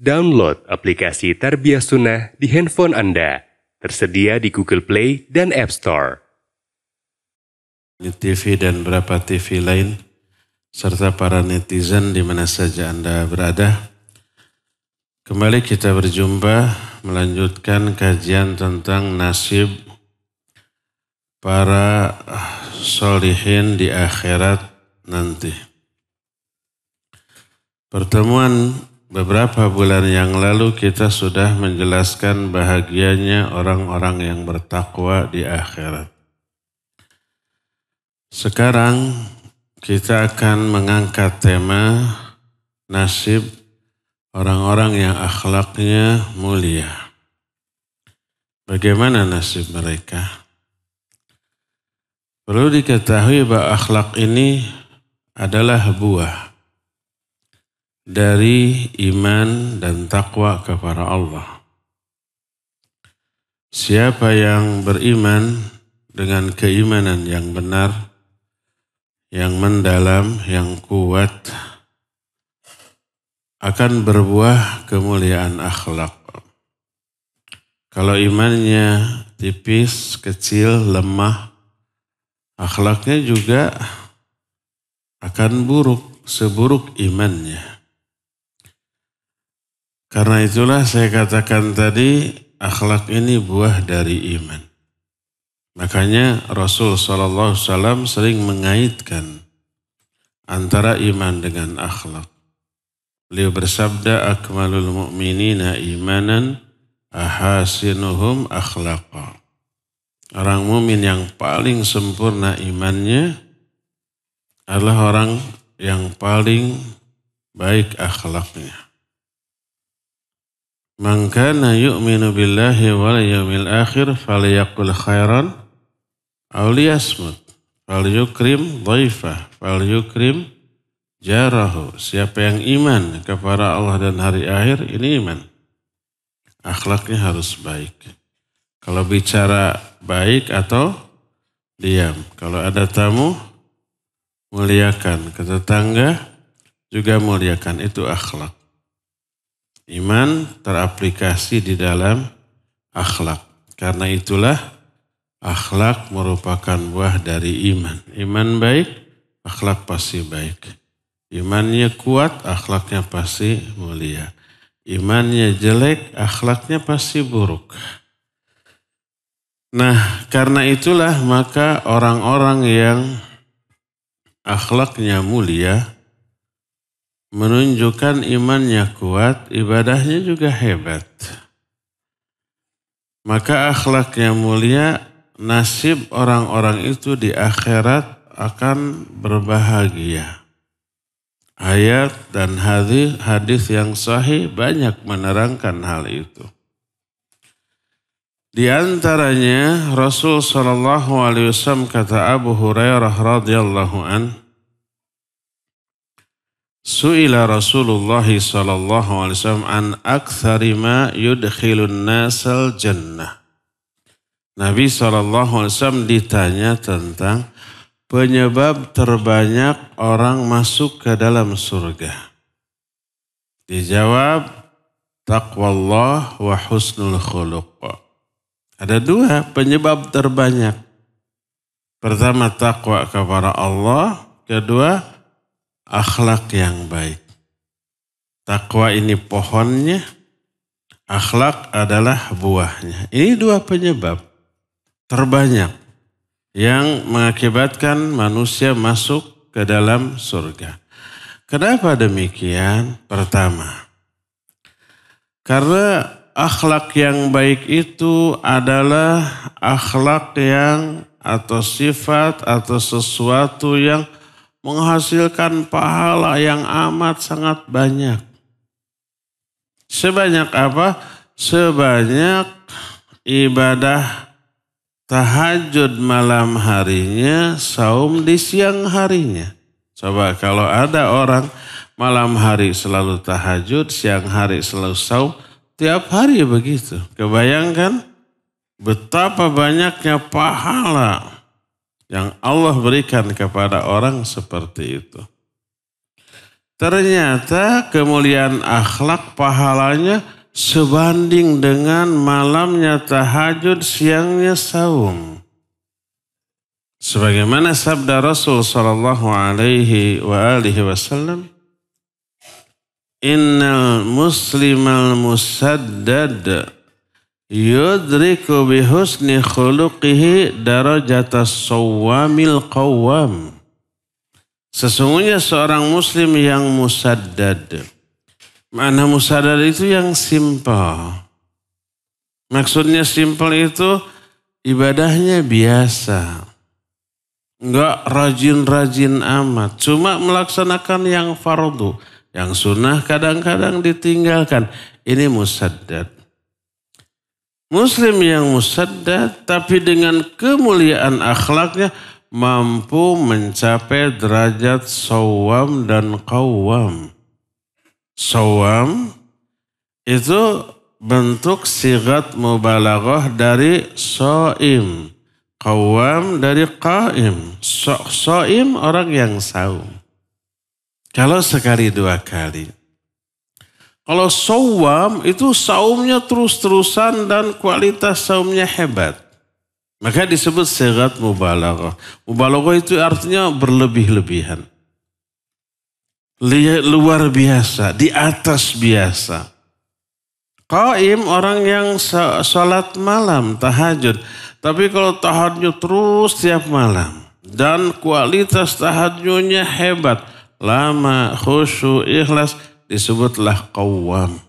Download aplikasi Tarbiyah Sunnah di handphone Anda. Tersedia di Google Play dan App Store. TV dan beberapa TV lain, serta para netizen di mana saja Anda berada. Kembali kita berjumpa melanjutkan kajian tentang nasib para sholihin di akhirat nanti. Pertemuan beberapa bulan yang lalu kita sudah menjelaskan bahagianya orang-orang yang bertakwa di akhirat. Sekarang kita akan mengangkat tema nasib orang-orang yang akhlaknya mulia. Bagaimana nasib mereka? Perlu diketahui bahwa akhlak ini adalah buah dari iman dan takwa kepada Allah. Siapa yang beriman dengan keimanan yang benar, yang mendalam, yang kuat, akan berbuah kemuliaan akhlak. Kalau imannya tipis, kecil, lemah, akhlaknya juga akan buruk, seburuk imannya. Karena itulah saya katakan tadi, akhlak ini buah dari iman. Makanya Rasul SAW sering mengaitkan antara iman dengan akhlak. Beliau bersabda, akmalul mu'minina imanan ahasinuhum akhlaqa. Orang mukmin yang paling sempurna imannya adalah orang yang paling baik akhlaknya. Man kana yu'minu billahi wal yawmil akhir falyaqul khairan aw liyasmut. Falyukrim dhaifah, falyukrim jarahu. Siapa yang iman kepada Allah dan hari akhir, ini iman. Akhlaknya harus baik. Kalau bicara baik atau diam. Kalau ada tamu, muliakan. Ke tetangga juga muliakan. Itu akhlak. Iman teraplikasi di dalam akhlak. Karena itulah akhlak merupakan buah dari iman. Iman baik, akhlak pasti baik. Imannya kuat, akhlaknya pasti mulia. Imannya jelek, akhlaknya pasti buruk. Nah, karena itulah maka orang-orang yang akhlaknya mulia menunjukkan imannya kuat, ibadahnya juga hebat. Maka akhlaknya mulia, nasib orang-orang itu di akhirat akan berbahagia. Ayat dan hadis yang sahih banyak menerangkan hal itu. Di antaranya Rasul SAW kata Abu Hurairah radhiyallahu anhu, Su'ila Rasulullah sallallahu alaihi wasallam an aktsari ma yudkhilun nasal jannah. Nabi sallallahu alaihi wasallam ditanya tentang penyebab terbanyak orang masuk ke dalam surga. Dijawab, taqwallah wa husnul khuluq. Ada dua penyebab terbanyak. Pertama, takwa kepada Allah. Kedua, akhlak yang baik. Takwa ini pohonnya, akhlak adalah buahnya. Ini dua penyebab terbanyak yang mengakibatkan manusia masuk ke dalam surga. Kenapa demikian? Pertama, karena akhlak yang baik itu adalah akhlak yang atau sifat atau sesuatu yang menghasilkan pahala yang amat sangat banyak. Sebanyak apa? Sebanyak ibadah tahajud malam harinya, saum di siang harinya. Coba kalau ada orang malam hari selalu tahajud, siang hari selalu saum, tiap hari begitu. Kebayangkan betapa banyaknya pahala yang Allah berikan kepada orang seperti itu. Ternyata kemuliaan akhlak pahalanya sebanding dengan malamnya tahajud, siangnya saum. Sebagaimana sabda Rasul sallallahu alaihi wasallam, innal muslimal musaddad yudriku bihusni khuluqihi darajatas sawwamil qawwam. Sesungguhnya seorang muslim yang musaddad. Makna musaddad itu yang simpel. Maksudnya simpel itu ibadahnya biasa. Enggak rajin-rajin amat. Cuma melaksanakan yang fardu. Yang sunnah kadang-kadang ditinggalkan. Ini musaddad. Muslim yang musaddad tapi dengan kemuliaan akhlaknya mampu mencapai derajat sawam dan qawwam. Sawam itu bentuk sigat mubalaghah dari shaim. Qawwam dari qaim. Shaim orang yang saum. Kalau sekali dua kali. Kalau sawam itu saumnya terus-terusan dan kualitas saumnya hebat. Maka disebut sigat mubalaghah. Mubalaghah itu artinya berlebih-lebihan. Luar biasa, di atas biasa. Qaim orang yang salat malam, tahajud. Tapi kalau tahajud terus tiap malam. Dan kualitas tahajudnya hebat. Lama, khusyuk, ikhlas, disebutlah qawwam.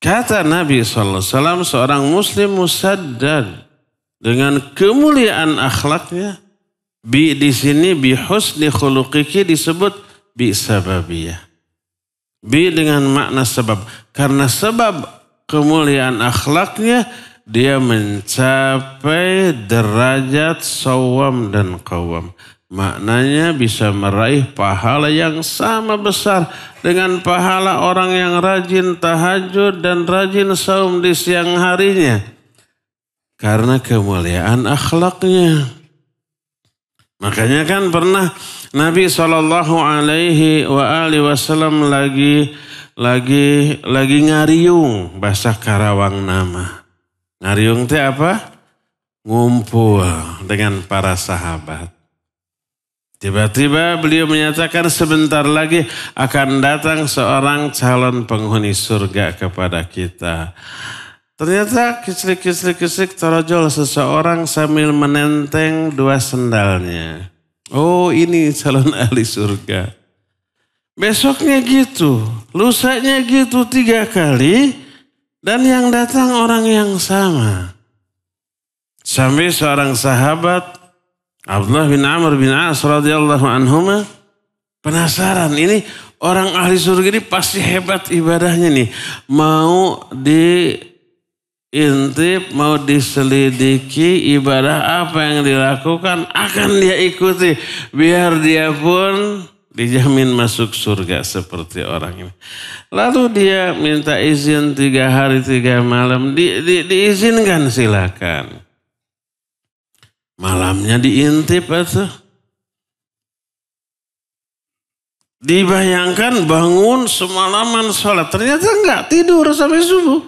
Kata Nabi SAW, seorang muslim musaddad dengan kemuliaan akhlaknya, di sini bi husni khuluqihi disebut bi sababiyah. Bi dengan makna sebab. Karena sebab kemuliaan akhlaknya, dia mencapai derajat sawam dan qawwam. Maknanya bisa meraih pahala yang sama besar dengan pahala orang yang rajin tahajud dan rajin saum di siang harinya. Karena kemuliaan akhlaknya. Makanya kan pernah Nabi SAW lagi ngariung, bahasa Karawang nama. Ngariung itu apa? Ngumpul dengan para sahabat. Tiba-tiba beliau menyatakan sebentar lagi akan datang seorang calon penghuni surga kepada kita. Ternyata kisrik terojol seseorang sambil menenteng dua sendalnya. Oh, ini calon ahli surga. Besoknya gitu, lusanya gitu 3 kali dan yang datang orang yang sama. Sampai seorang sahabat Abdullah bin Amr bin As radhiyallahu anhuma penasaran, ini orang ahli surga ini pasti hebat ibadahnya nih. Mau diintip, mau diselidiki ibadah apa yang dilakukan akan dia ikuti. Biar dia pun dijamin masuk surga seperti orang ini. Lalu dia minta izin 3 hari 3 malam. Diizinkan silakan. Malamnya diintip itu. Dibayangkan bangun semalaman sholat. Ternyata enggak, tidur sampai subuh.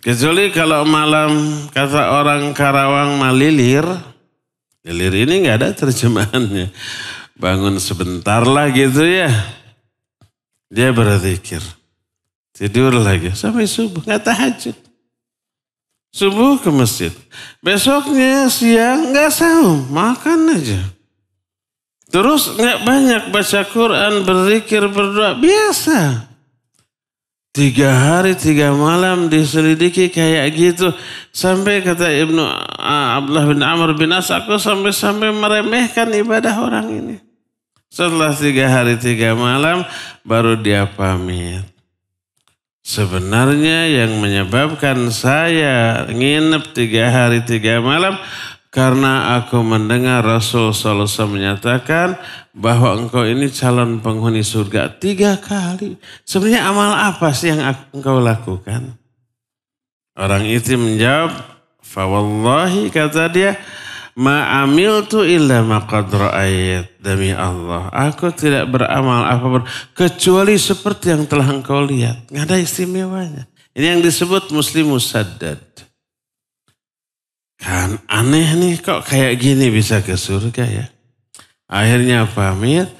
Kecuali kalau malam kata orang Karawang malilir. Lilir ini enggak ada terjemahannya. Bangun sebentar lah gitu ya. Dia berzikir. Tidur lagi sampai subuh, enggak tahajud. Subuh ke masjid. Besoknya siang enggak saum, makan aja. Terus enggak banyak baca Quran, berzikir, berdoa, biasa. 3 hari 3 malam diselidiki kayak gitu. Sampai kata Ibnu Abdullah bin Amr bin As, aku sampai meremehkan ibadah orang ini. Setelah 3 hari 3 malam baru dia pamit. Sebenarnya yang menyebabkan saya nginep 3 hari 3 malam karena aku mendengar Rasul SAW menyatakan bahwa engkau ini calon penghuni surga 3 kali. Sebenarnya amal apa sih yang engkau lakukan? Orang itu menjawab, fawallahi kata dia, Ma amiltu illa ma qad ra'ait. Demi Allah, aku tidak beramal apapun kecuali seperti yang telah engkau lihat. Nggak ada istimewanya. Ini yang disebut muslim musaddad. Kan aneh nih, kok kayak gini bisa ke surga ya. Akhirnya pamit.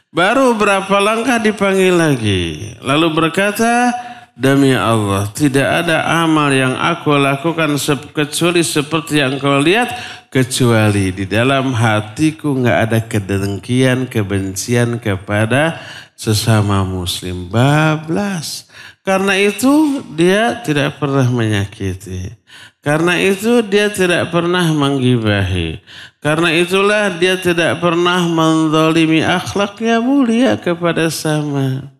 Baru berapa langkah dipanggil lagi. Lalu berkata, demi Allah, tidak ada amal yang aku lakukan kecuali seperti yang kau lihat. Kecuali di dalam hatiku nggak ada kedengkian, kebencian kepada sesama muslim. Bablas. Karena itu dia tidak pernah menyakiti. Karena itu dia tidak pernah menggibahi. Karena itulah dia tidak pernah menzalimi, akhlaknya mulia kepada sama.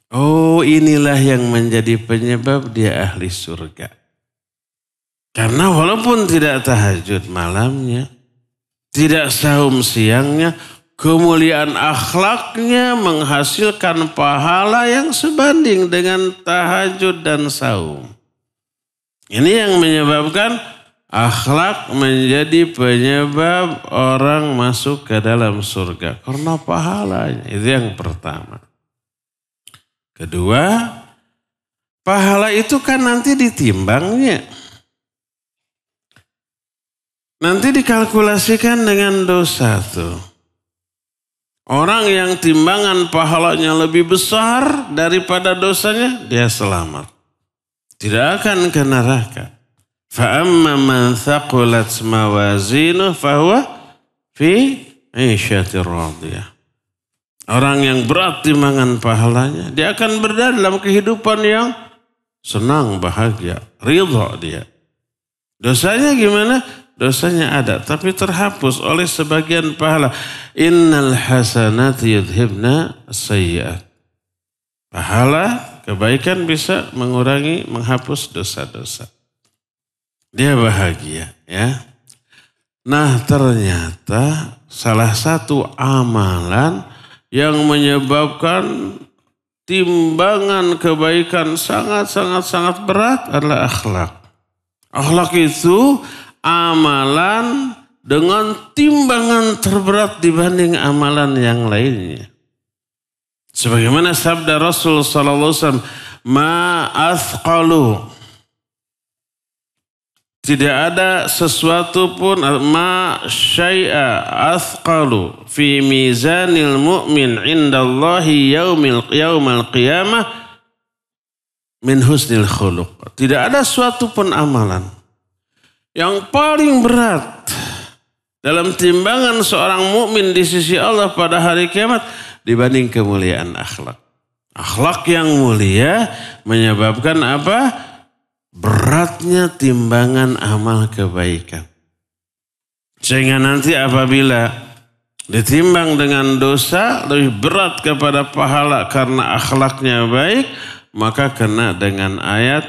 Oh, inilah yang menjadi penyebab dia ahli surga. Karena walaupun tidak tahajud malamnya, tidak saum siangnya, kemuliaan akhlaknya menghasilkan pahala yang sebanding dengan tahajud dan saum. Ini yang menyebabkan akhlak menjadi penyebab orang masuk ke dalam surga. Karena pahalanya, itu yang pertama. Kedua, pahala itu kan nanti ditimbangnya. Nanti dikalkulasikan dengan dosa tuh. Orang yang timbangan pahalanya lebih besar daripada dosanya, dia selamat. Tidak akan ke neraka. Fa'amma man thaqulat mawazinuh fahuwa fi 'isyatir radiyah. Orang yang berat timbangan pahalanya, dia akan berada dalam kehidupan yang senang, bahagia, ridha dia. Dosanya gimana? Dosanya ada, tapi terhapus oleh sebagian pahala. Innal hasanati yudhibna sayyi'at. Pahala, kebaikan bisa mengurangi, menghapus dosa-dosa. Dia bahagia, ya. Nah, ternyata salah satu amalan yang menyebabkan timbangan kebaikan sangat berat adalah akhlak. Akhlak itu amalan dengan timbangan terberat dibanding amalan yang lainnya. Sebagaimana sabda Rasul sallallahu alaihi wasallam, "Ma athqalu." Tidak ada sesuatu pun, ma syai'a athqalu fi mizanil mu'min indallahi yaumal qiyamah min husnil khuluq. Tidak ada suatu pun amalan yang paling berat dalam timbangan seorang mukmin di sisi Allah pada hari kiamat dibanding kemuliaan akhlak. Akhlak yang mulia menyebabkan apa? Beratnya timbangan amal kebaikan. Sehingga nanti apabila ditimbang dengan dosa lebih berat kepada pahala karena akhlaknya baik, maka kena dengan ayat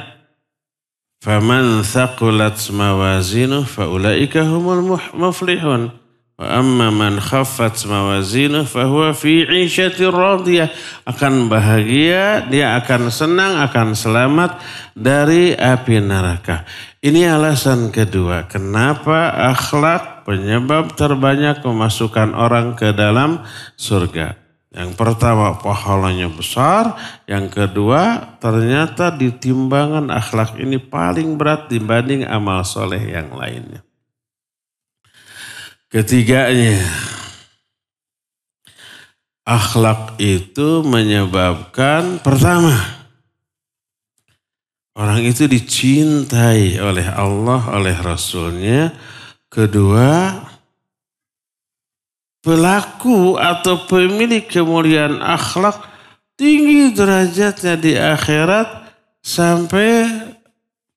faman thaqulat mawazinuh faulaika humul muflihun wa amma man khaffat mawazinuh fahuwa fi 'isyatir radiyah. Akan bahagia, dia akan senang, akan selamat dari api neraka. Ini alasan kedua kenapa akhlak penyebab terbanyak memasukkan orang ke dalam surga. Yang pertama pahalanya besar, yang kedua ternyata di timbangan akhlak ini paling berat dibanding amal soleh yang lainnya. Ketiganya, akhlak itu menyebabkan pertama, orang itu dicintai oleh Allah, oleh Rasulnya. Kedua, pelaku atau pemilik kemuliaan akhlak tinggi derajatnya di akhirat sampai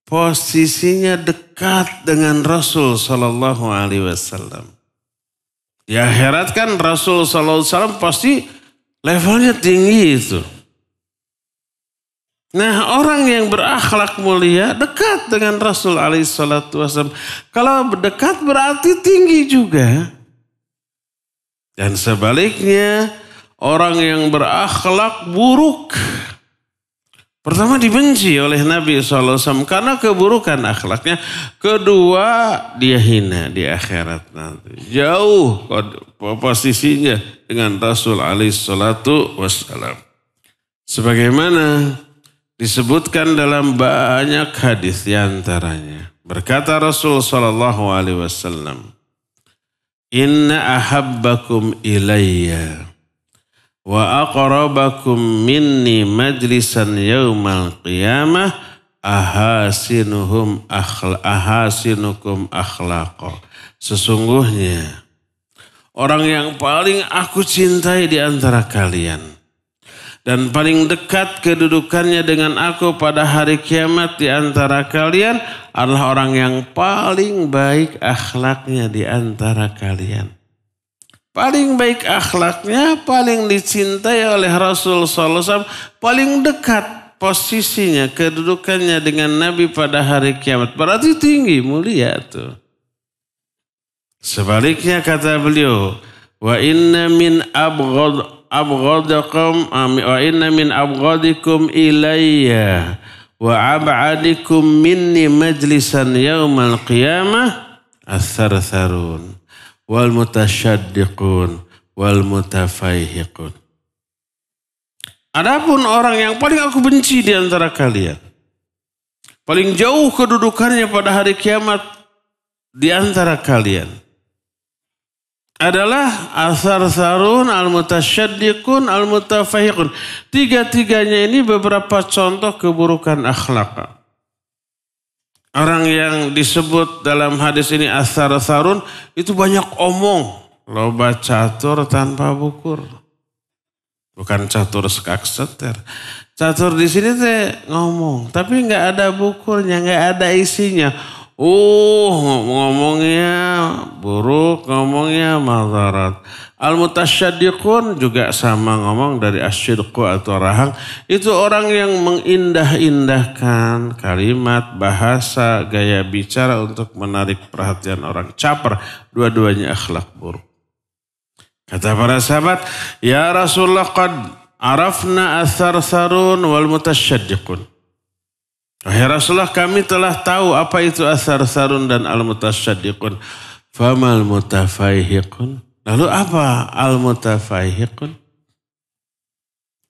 posisinya dekat dengan Rasul Sallallahu Alaihi Wasallam. Di akhirat kan Rasul Sallallahu Alaihi Wasallam pasti levelnya tinggi itu. Nah, orang yang berakhlak mulia dekat dengan Rasul Alaihi Wasallam. Kalau dekat berarti tinggi juga. Dan sebaliknya, orang yang berakhlak buruk Pertama dibenci oleh Nabi SAW karena keburukan akhlaknya. Kedua dia hina di akhirat nanti. Jauh posisinya dengan Rasul SAW. Sebagaimana disebutkan dalam banyak hadis diantaranya. Berkata Rasul SAW, Inna ahabbakum ilayya wa aqrabakum minni majlisan yaumal qiyamah ahasinukum akhlaqa. Sesungguhnya orang yang paling aku cintai di antara kalian dan paling dekat kedudukannya dengan aku pada hari kiamat di antara kalian adalah orang yang paling baik akhlaknya di antara kalian. Paling baik akhlaknya, paling dicintai oleh Rasul SAW, paling dekat posisinya, kedudukannya dengan Nabi pada hari kiamat. Berarti tinggi, mulia tuh. Sebaliknya kata beliau, wa inna min abghadikum ilayya wa ab'adikum minni majlisan yaumal qiyamah as-sarsarun wal mutasyaddiqun wal mutafaihiqun. Adapun orang yang paling aku benci di antara kalian, paling jauh kedudukannya pada hari kiamat di antara kalian adalah as-sarsarun, al-mutasyaddiqun, al-mutafaihiqun. Tiga-tiganya ini beberapa contoh keburukan akhlak. Orang yang disebut dalam hadis ini as-sarsarun itu banyak omong, loba catur tanpa bukur. Bukan catur sekak seter. Catur di sini teh ngomong, tapi nggak ada bukurnya, nggak ada isinya. Ngomongnya buruk, ngomongnya madarat. Al-mutasyaddiqun juga sama ngomong dari asyidqu atau rahang. Itu orang yang mengindah-indahkan kalimat, bahasa, gaya bicara untuk menarik perhatian orang. Caper, dua-duanya akhlak buruk. Kata para sahabat, ya Rasulullah qad arafna as-sarsarun wal mutasyaddiqun. Wahai Rasulullah, kami telah tahu apa itu as-sarsarun dan al-mutasyaddiqun. Famal mutafaihiqun. Lalu apa al-mutafaihiqun?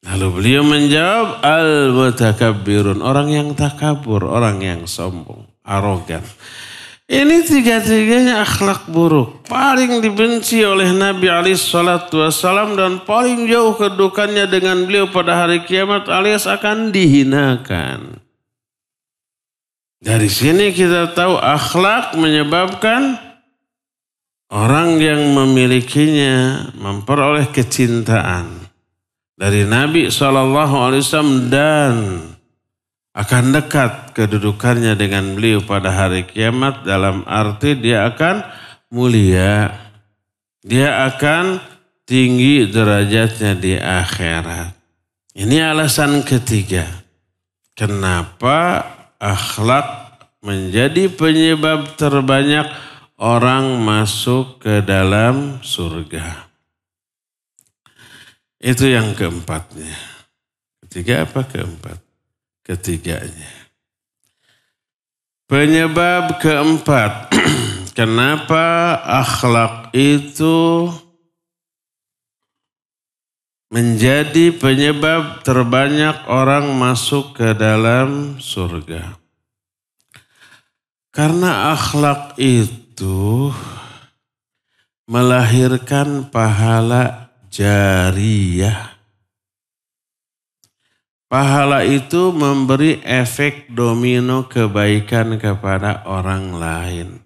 Lalu beliau menjawab, al-mutakabbirun. Orang yang takabur, orang yang sombong, arogan. Ini tiga-tiganya akhlak buruk. Paling dibenci oleh Nabi SAW dan paling jauh kedudukannya dengan beliau pada hari kiamat alias akan dihinakan. Dari sini kita tahu akhlak menyebabkan orang yang memilikinya memperoleh kecintaan dari Nabi SAW dan akan dekat kedudukannya dengan beliau pada hari kiamat dalam arti dia akan mulia, dia akan tinggi derajatnya di akhirat. Ini alasan ketiga. Kenapa akhlak menjadi penyebab terbanyak orang masuk ke dalam surga. Itu yang keempatnya. Ketiga apa keempat? Ketiganya. Penyebab keempat. Kenapa akhlak itu menjadi penyebab terbanyak orang masuk ke dalam surga. Karena akhlak itu melahirkan pahala jariyah. Pahala itu memberi efek domino kebaikan kepada orang lain.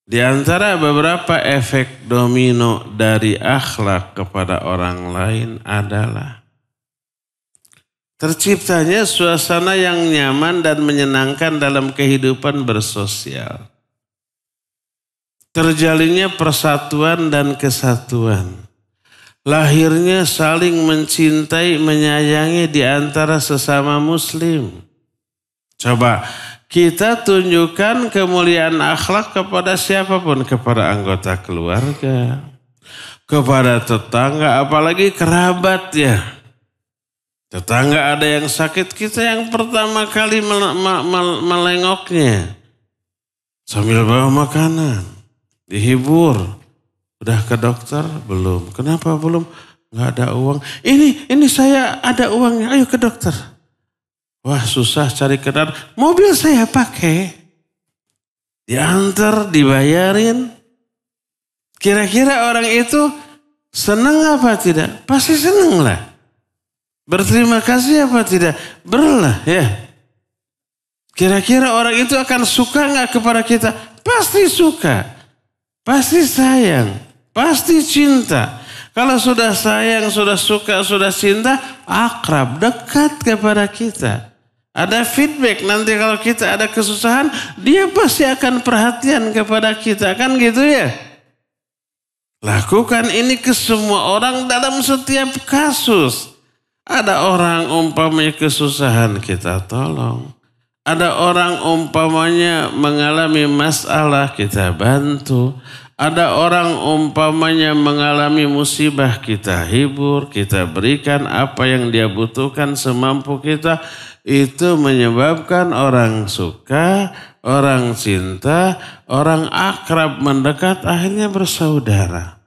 Di antara beberapa efek domino dari akhlak kepada orang lain adalah terciptanya suasana yang nyaman dan menyenangkan dalam kehidupan bersosial. Terjalinnya persatuan dan kesatuan. Lahirnya saling mencintai, menyayangi di antara sesama muslim. Coba kita tunjukkan kemuliaan akhlak kepada siapapun, kepada anggota keluarga, kepada tetangga, apalagi kerabat ya. Tetangga ada yang sakit, kita yang pertama kali melengoknya. Sambil bawa makanan, dihibur. Udah ke dokter? Belum. Kenapa belum? Nggak ada uang. Ini saya ada uangnya, ayo ke dokter. Wah susah cari kendaraan, mobil saya pakai. Diantar, dibayarin. Kira-kira orang itu senang apa tidak? Pasti senang lah. Berterima kasih apa tidak? Berlah ya. Kira-kira orang itu akan suka nggak kepada kita? Pasti suka. Pasti sayang. Pasti cinta. Kalau sudah sayang, sudah suka, sudah cinta, akrab, dekat kepada kita. Ada feedback, nanti kalau kita ada kesusahan, dia pasti akan perhatian kepada kita. Kan gitu ya? Lakukan ini ke semua orang dalam setiap kasus. Ada orang umpamanya kesusahan, kita tolong. Ada orang umpamanya mengalami masalah, kita bantu. Ada orang umpamanya mengalami musibah, kita hibur, kita berikan apa yang dia butuhkan semampu kita. Itu menyebabkan orang suka, orang cinta, orang akrab mendekat, akhirnya bersaudara.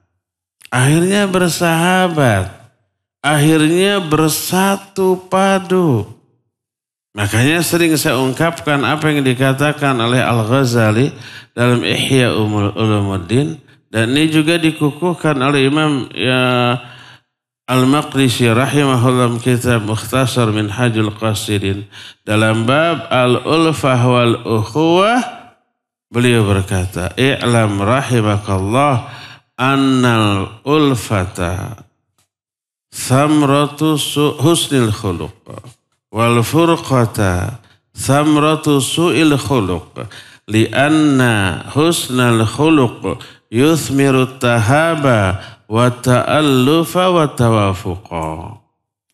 Akhirnya bersahabat. Akhirnya bersatu padu. Makanya sering saya ungkapkan apa yang dikatakan oleh Al-Ghazali dalam Ihya Ulumuddin. Dan ini juga dikukuhkan oleh Imam Al-Maqdisi rahimahullah kitab Mukhtasar Minhajul Qasidin. Dalam bab Al-Ulfah wal-Ukhuwah, beliau berkata, I'lam rahimakallah annal ulfata thamratu husnil khuluq wal furqata thamratu su'il khuluq lianna husnal khuluq yuthmiru tahaba wa ta'allufa wa tawafuqa.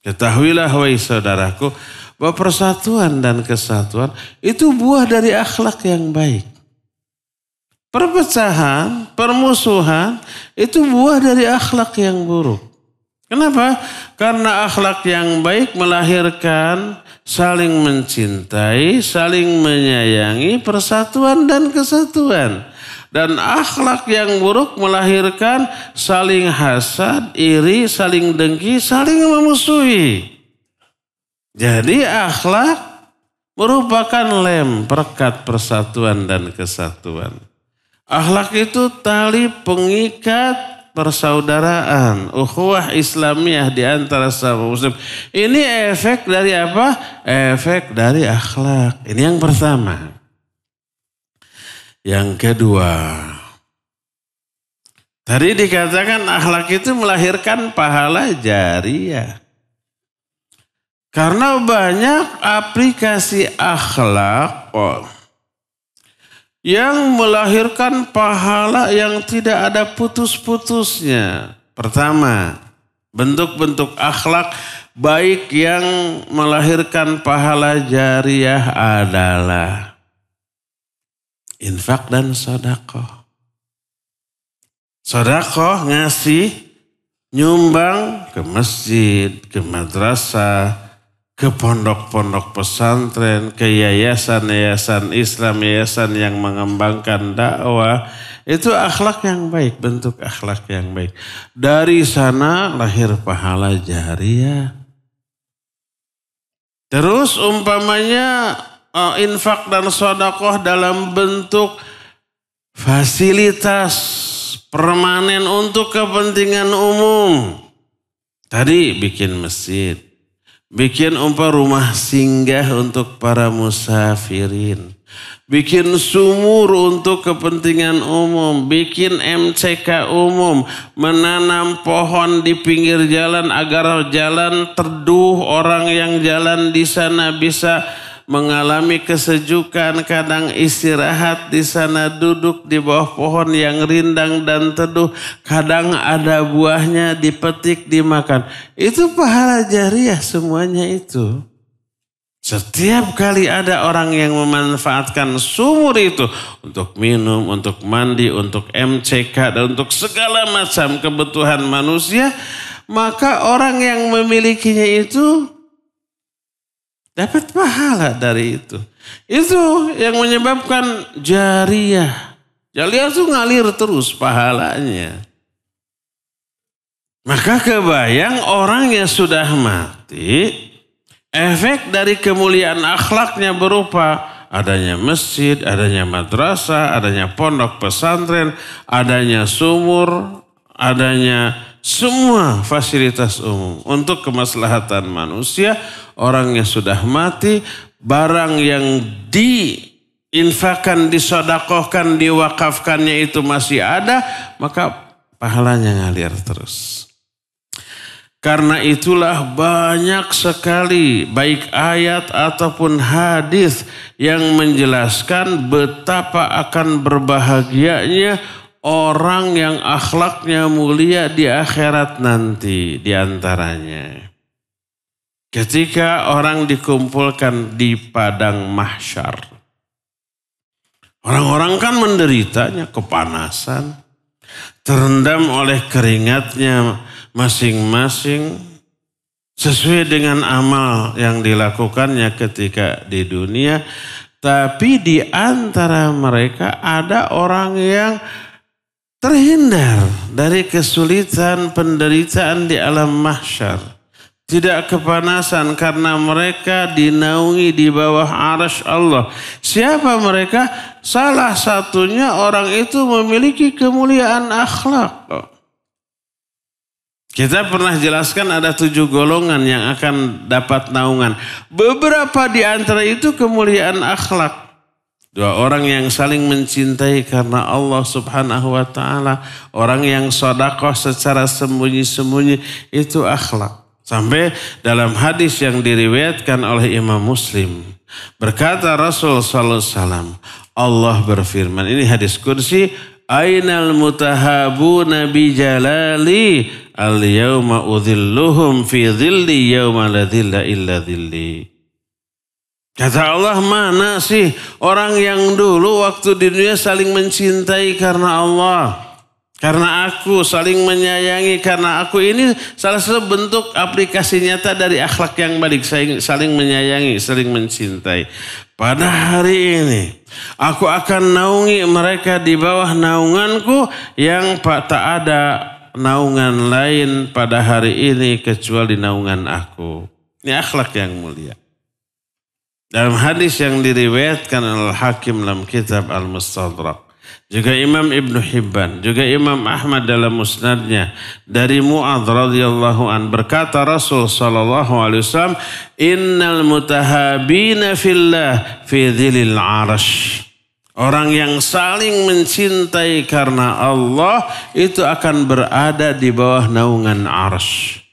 Ketahuilah wahai saudaraku bahwa persatuan dan kesatuan itu buah dari akhlak yang baik. Perpecahan, permusuhan itu buah dari akhlak yang buruk. Kenapa? Karena akhlak yang baik melahirkan saling mencintai, saling menyayangi, persatuan dan kesatuan. Dan akhlak yang buruk melahirkan saling hasad, iri, saling dengki, saling memusuhi. Jadi akhlak merupakan lem perekat persatuan dan kesatuan. Akhlak itu tali pengikat persaudaraan, ukhuwah Islamiyah di antara sesama muslim. Ini efek dari apa? Efek dari akhlak. Ini yang pertama. Yang kedua, tadi dikatakan akhlak itu melahirkan pahala jariyah. Karena banyak aplikasi akhlak yang melahirkan pahala yang tidak ada putus-putusnya. Pertama, bentuk-bentuk akhlak baik yang melahirkan pahala jariyah adalah infak dan sedekah. Sedekah ngasih, nyumbang ke masjid, ke madrasah, ke pondok-pondok pesantren, ke yayasan-yayasan Islam, yayasan yang mengembangkan dakwah. Itu akhlak yang baik, bentuk akhlak yang baik. Dari sana lahir pahala jariyah. Terus umpamanya infak dan sedekah dalam bentuk fasilitas permanen untuk kepentingan umum. Tadi bikin masjid. Bikin rumah singgah untuk para musafirin. Bikin sumur untuk kepentingan umum. Bikin MCK umum. Menanam pohon di pinggir jalan agar jalan teduh. Orang yang jalan di sana bisa mengalami kesejukan, kadang istirahat di sana, duduk di bawah pohon yang rindang dan teduh, kadang ada buahnya dipetik, dimakan. Itu pahala jariyah semuanya itu. Setiap kali ada orang yang memanfaatkan sumur itu untuk minum, untuk mandi, untuk MCK, dan untuk segala macam kebutuhan manusia, maka orang yang memilikinya itu Dapat pahala dari itu. Itu yang menyebabkan jariyah. Jariyah itu ngalir terus pahalanya. Maka kebayang orang yang sudah mati, efek dari kemuliaan akhlaknya berupa adanya masjid, adanya madrasah, adanya pondok pesantren, adanya sumur, adanya semua fasilitas umum untuk kemaslahatan manusia. Orang yang sudah mati, barang yang diinfakkan, disodakohkan, diwakafkannya itu masih ada, maka pahalanya ngalir terus. Karena itulah banyak sekali baik ayat ataupun hadis yang menjelaskan betapa akan berbahagianya orang yang akhlaknya mulia di akhirat nanti. Di antaranya ketika orang dikumpulkan di padang mahsyar. Orang-orang kan menderitanya kepanasan, terendam oleh keringatnya masing-masing sesuai dengan amal yang dilakukannya ketika di dunia. Tapi di antara mereka ada orang yang terhindar dari kesulitan penderitaan di alam mahsyar. Tidak kepanasan karena mereka dinaungi di bawah arsy Allah. Siapa mereka? Salah satunya orang itu memiliki kemuliaan akhlak. Kita pernah jelaskan ada 7 golongan yang akan dapat naungan. Beberapa di antara itu kemuliaan akhlak. 2 orang yang saling mencintai karena Allah subhanahu wa ta'ala. Orang yang sedekah secara sembunyi-sembunyi itu akhlak. Sampai dalam hadis yang diriwayatkan oleh Imam Muslim. Berkata Rasul sallallahu alaihi wasallam, Allah berfirman, ini hadis kursi, Ainal mutahabuna bi jalali al-yawma udhilluhum fi dhilli yawma la dhilla illa dhilli. Kata Allah, mana sih orang yang dulu waktu di dunia saling mencintai karena Allah, karena aku, saling menyayangi karena aku. Ini salah satu bentuk aplikasi nyata dari akhlak yang baik, saling menyayangi, saling mencintai. Pada hari ini aku akan naungi mereka di bawah naunganku yang tak ada naungan lain pada hari ini kecuali naungan aku. Ini akhlak yang mulia. Dalam hadis yang diriwayatkan Al-Hakim dalam kitab Al-Mustadrak, juga Imam Ibn Hibban, juga Imam Ahmad dalam musnadnya, dari Mu'adz radhiyallahu an, berkata Rasul sallallahu alaihi wasallam, innal mutahabina fillah fi dhilil arsy. Orang yang saling mencintai karena Allah itu akan berada di bawah naungan arsy.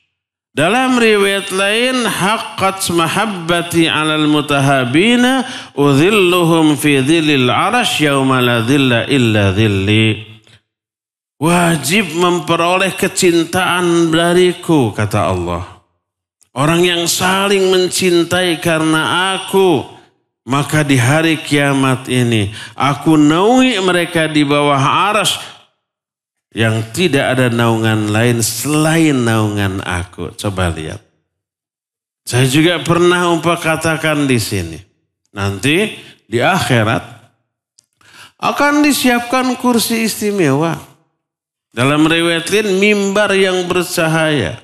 Dalam riwayat lain, haqqat mahabbati 'alal mutahabina udhilluhum fi dhillil 'arsy yauma la dhilla illa dhilli. Wajib memperoleh kecintaan dariku, kata Allah. Orang yang saling mencintai karena aku, maka di hari kiamat ini aku naungi mereka di bawah arsy yang tidak ada naungan lain selain naungan aku. Coba lihat. Saya juga pernah katakan di sini. Nanti di akhirat akan disiapkan kursi istimewa. Dalam riwayat lain, mimbar yang bercahaya.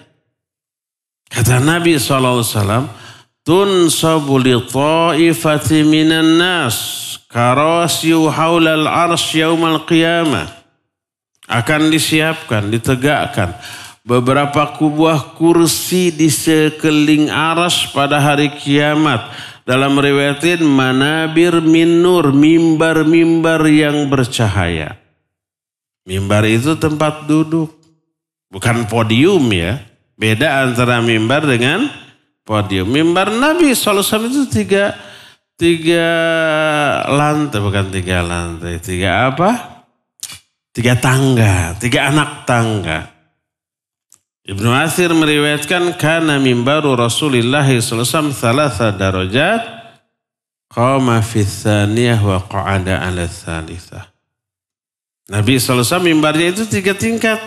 Kata Nabi SAW, tunsabu li ta'ifati minan nas karasiyu haulal arsy yaumal qiyamah. Akan disiapkan, ditegakkan beberapa buah kursi di sekeliling arsy pada hari kiamat. Dalam riwayatin manabir min nur, mimbar-mimbar yang bercahaya. Mimbar itu tempat duduk, bukan podium ya. Beda antara mimbar dengan podium. Mimbar Nabi SAW itu tiga lantai, bukan 3 lantai, 3 apa? 3 tangga, 3 anak tangga. Ibnu Athir meriwayatkan kana mimbaru Rasulillah sallallahu alaihi wasallam 3 darajat, qama fi tsaniyah wa qa'ada 'ala tsalitsah. Nabi sallallahu alaihi wasallam mimbarnya itu 3 tingkat.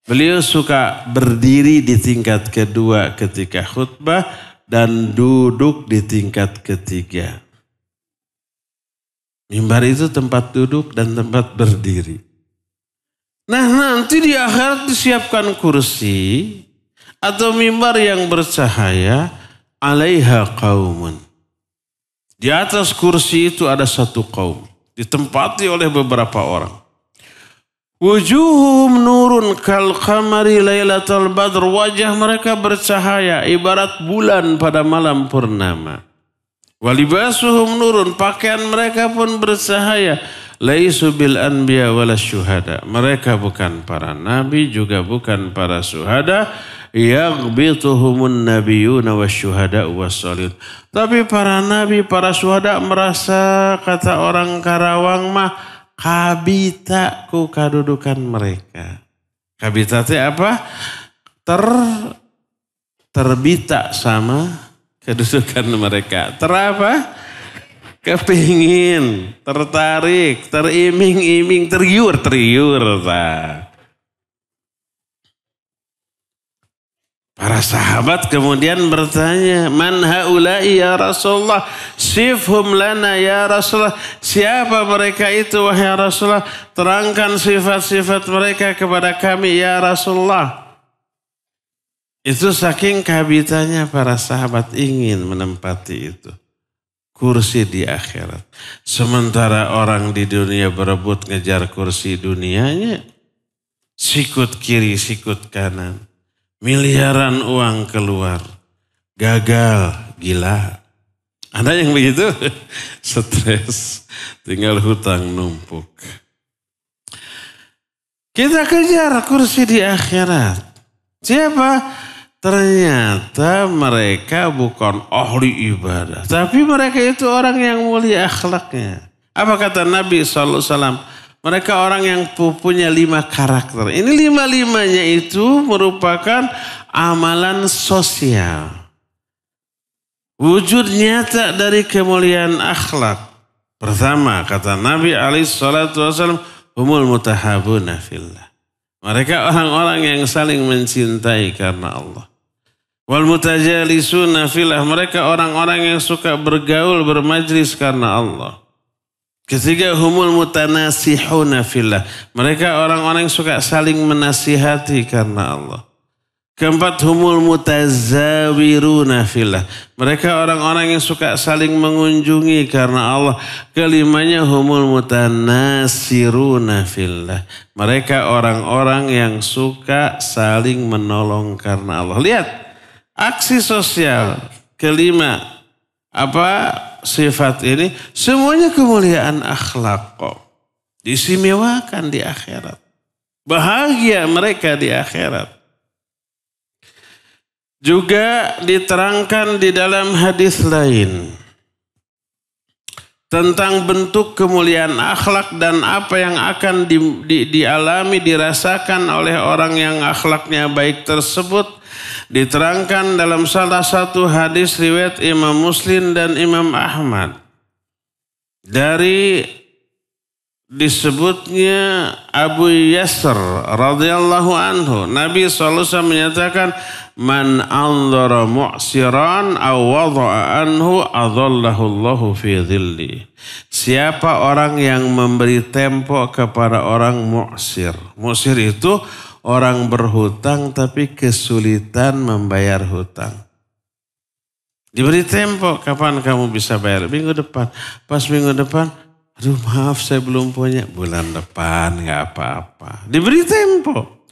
Beliau suka berdiri di tingkat kedua ketika khutbah dan duduk di tingkat ketiga. Mimbar itu tempat duduk dan tempat berdiri. Nah nanti di akhirat disiapkan kursi atau mimbar yang bercahaya, alaiha qaumun. Di atas kursi itu ada satu kaum, ditempati oleh beberapa orang. Wujuhum nurun kal qamari lailatul badr. Wajah mereka bercahaya ibarat bulan pada malam purnama. Walibasuhum nurun. Pakaian mereka pun bercahaya. Laisu bil anbiya wala syuhada. Mereka bukan para nabi juga bukan para syuhada. Yaghbituhumun nabiyuna wasyuhada wassalihun. Tapi para nabi, para syuhada merasa, kata orang Karawang mah, kabita ku kedudukan mereka. Kabita itu apa? Terbita sama kedudukan mereka. Terapa? Kepingin, tertarik, teriming-iming, tergiur. Para sahabat kemudian bertanya, man haula'i ya Rasulullah, sifhum lana ya Rasulullah. Siapa mereka itu wahai Rasulullah? Terangkan sifat-sifat mereka kepada kami ya Rasulullah. Itu saking kabitanya para sahabat ingin menempati itu. Kursi di akhirat. Sementara orang di dunia berebut ngejar kursi dunianya. Sikut kiri, sikut kanan. Miliaran uang keluar. Gagal, gila. Ada yang begitu? Stres. Tinggal hutang numpuk. Kita kejar kursi di akhirat. Siapa? Ternyata mereka bukan ahli ibadah. Tapi mereka itu orang yang mulia akhlaknya. Apa kata Nabi SAW? Mereka orang yang punya 5 karakter. Ini 5-5-nya itu merupakan amalan sosial. Wujud nyata dari kemuliaan akhlak. Pertama kata Nabi SAW, humul mutahabuna fillah. Mereka orang-orang yang saling mencintai karena Allah. Wal mutajalisuna fillah. Mereka orang-orang yang suka bergaul, bermajlis karena Allah. Ketiga, humul mutanasihuna fillah. Mereka orang-orang yang suka saling menasihati karena Allah. Keempat, humul mutazawiruna fillah. Mereka orang-orang yang suka saling mengunjungi karena Allah. Kelimanya, humul mutanasiruna fillah. Mereka orang-orang yang suka saling menolong karena Allah. Lihat, aksi sosial. Kelima, apa sifat ini? Semuanya kemuliaan akhlak kok. Diistimewakan di akhirat. Bahagia mereka di akhirat. Juga diterangkan di dalam hadis lain tentang bentuk kemuliaan akhlak dan apa yang akan dialami, dirasakan oleh orang yang akhlaknya baik tersebut. Diterangkan dalam salah satu hadis riwayat Imam Muslim dan Imam Ahmad. Dari disebutnya Abu Yasr radhiyallahu anhu. Nabi SAW menyatakan, man anzara mu'siran aw wada'a anhu adallahu Allahu fi dhilli. Siapa orang yang memberi tempo kepada orang mu'sir. Mu'sir itu orang berhutang tapi kesulitan membayar hutang. Diberi tempo, kapan kamu bisa bayar? Minggu depan. Pas minggu depan, aduh maaf saya belum punya. Bulan depan gak apa-apa. Diberi tempo.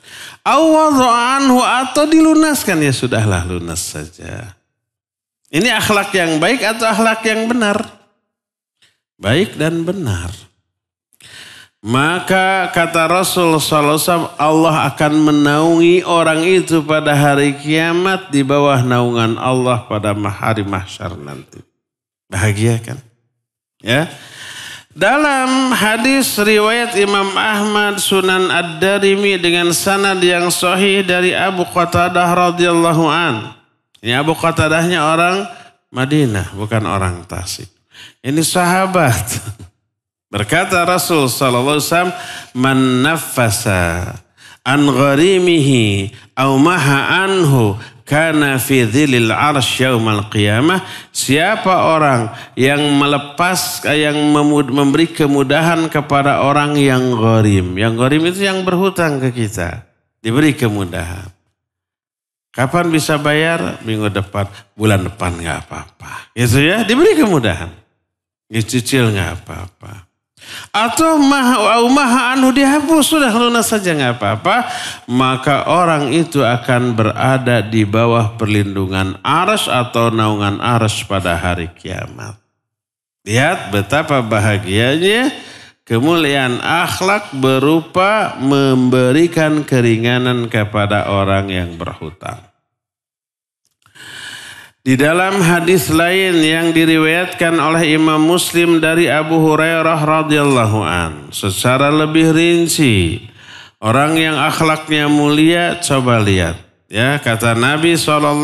Awadhu atau dilunaskan, ya sudahlah lunas saja. Ini akhlak yang baik atau akhlak yang benar? Baik dan benar. Maka kata Rasul SAW, Allah akan menaungi orang itu pada hari kiamat di bawah naungan Allah pada hari mahsyar nanti. Bahagia kan? Ya. Dalam hadis riwayat Imam Ahmad Sunan Ad-Darimi dengan sanad yang sahih dari Abu Qatadah radhiyallahu an. Ini Abu Qatadahnya orang Madinah, bukan orang Tasik. Ini sahabat. Berkata Rasul sallallahu alaihi wasallam, "Man naffasa an gharimihi aw maha anhu kana fi dhillil arsy yaumal qiyamah. Siapa orang yang memberi kemudahan kepada orang yang gharim. Yang gharim itu yang berhutang ke kita. Diberi kemudahan. Kapan bisa bayar? Minggu depan, bulan depan nggak apa-apa. Gitu ya, diberi kemudahan. Dicicil nggak apa-apa. Atau maha anu dihapus, sudah lunas saja nggak apa-apa. Maka orang itu akan berada di bawah perlindungan arsy atau naungan arsy pada hari kiamat. Lihat betapa bahagianya kemuliaan akhlak berupa memberikan keringanan kepada orang yang berhutang. Di dalam hadis lain yang diriwayatkan oleh Imam Muslim dari Abu Hurairah radhiyallahu an, secara lebih rinci, orang yang akhlaknya mulia, coba lihat ya, kata Nabi SAW,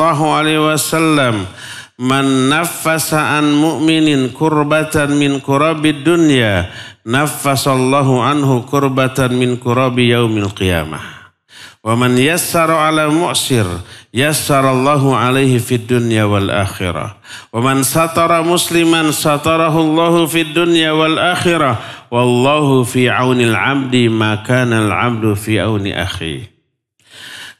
man naffasa an mu'minin kurbatan min kurabid dunya, naffasallahu anhu kurbatan min kurabi yaumil qiyamah. Wa man yassara ala mu'sir yassarallahu alaihi fid dunya wal akhirah. Wa man satara musliman satarahu Allahu fid dunya wal akhirah. Wallahu fi aunil abdi ma kana al abdu fi auni akhi.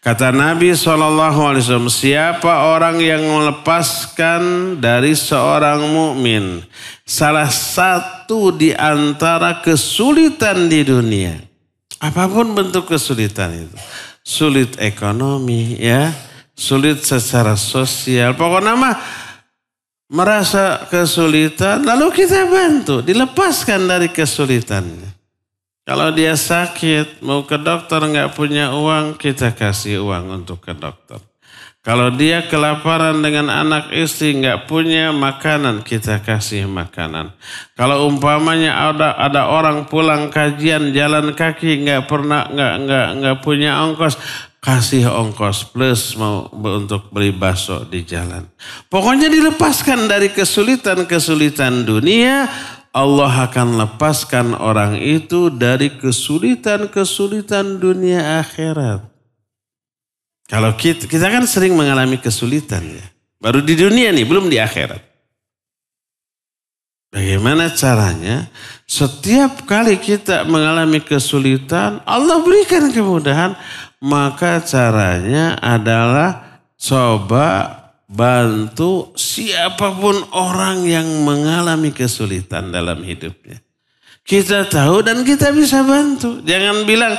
Kata Nabi SAW, siapa orang yang melepaskan dari seorang mukmin salah satu di antara kesulitan di dunia, apapun bentuk kesulitan itu, sulit ekonomi ya, sulit secara sosial, pokoknya mah merasa kesulitan, lalu kita bantu, dilepaskan dari kesulitannya. Kalau dia sakit, mau ke dokter nggak punya uang, kita kasih uang untuk ke dokter. Kalau dia kelaparan dengan anak istri nggak punya makanan, kita kasih makanan. Kalau umpamanya ada orang pulang kajian jalan kaki nggak punya ongkos, kasih ongkos plus mau untuk beli bakso di jalan. Pokoknya dilepaskan dari kesulitan-kesulitan dunia, Allah akan lepaskan orang itu dari kesulitan-kesulitan dunia akhirat. Kalau kita kan sering mengalami kesulitan ya. Baru di dunia nih, belum di akhirat. Bagaimana caranya? Setiap kali kita mengalami kesulitan, Allah berikan kemudahan. Maka caranya adalah coba bantu siapapun orang yang mengalami kesulitan dalam hidupnya. Kita tahu dan kita bisa bantu. Jangan bilang,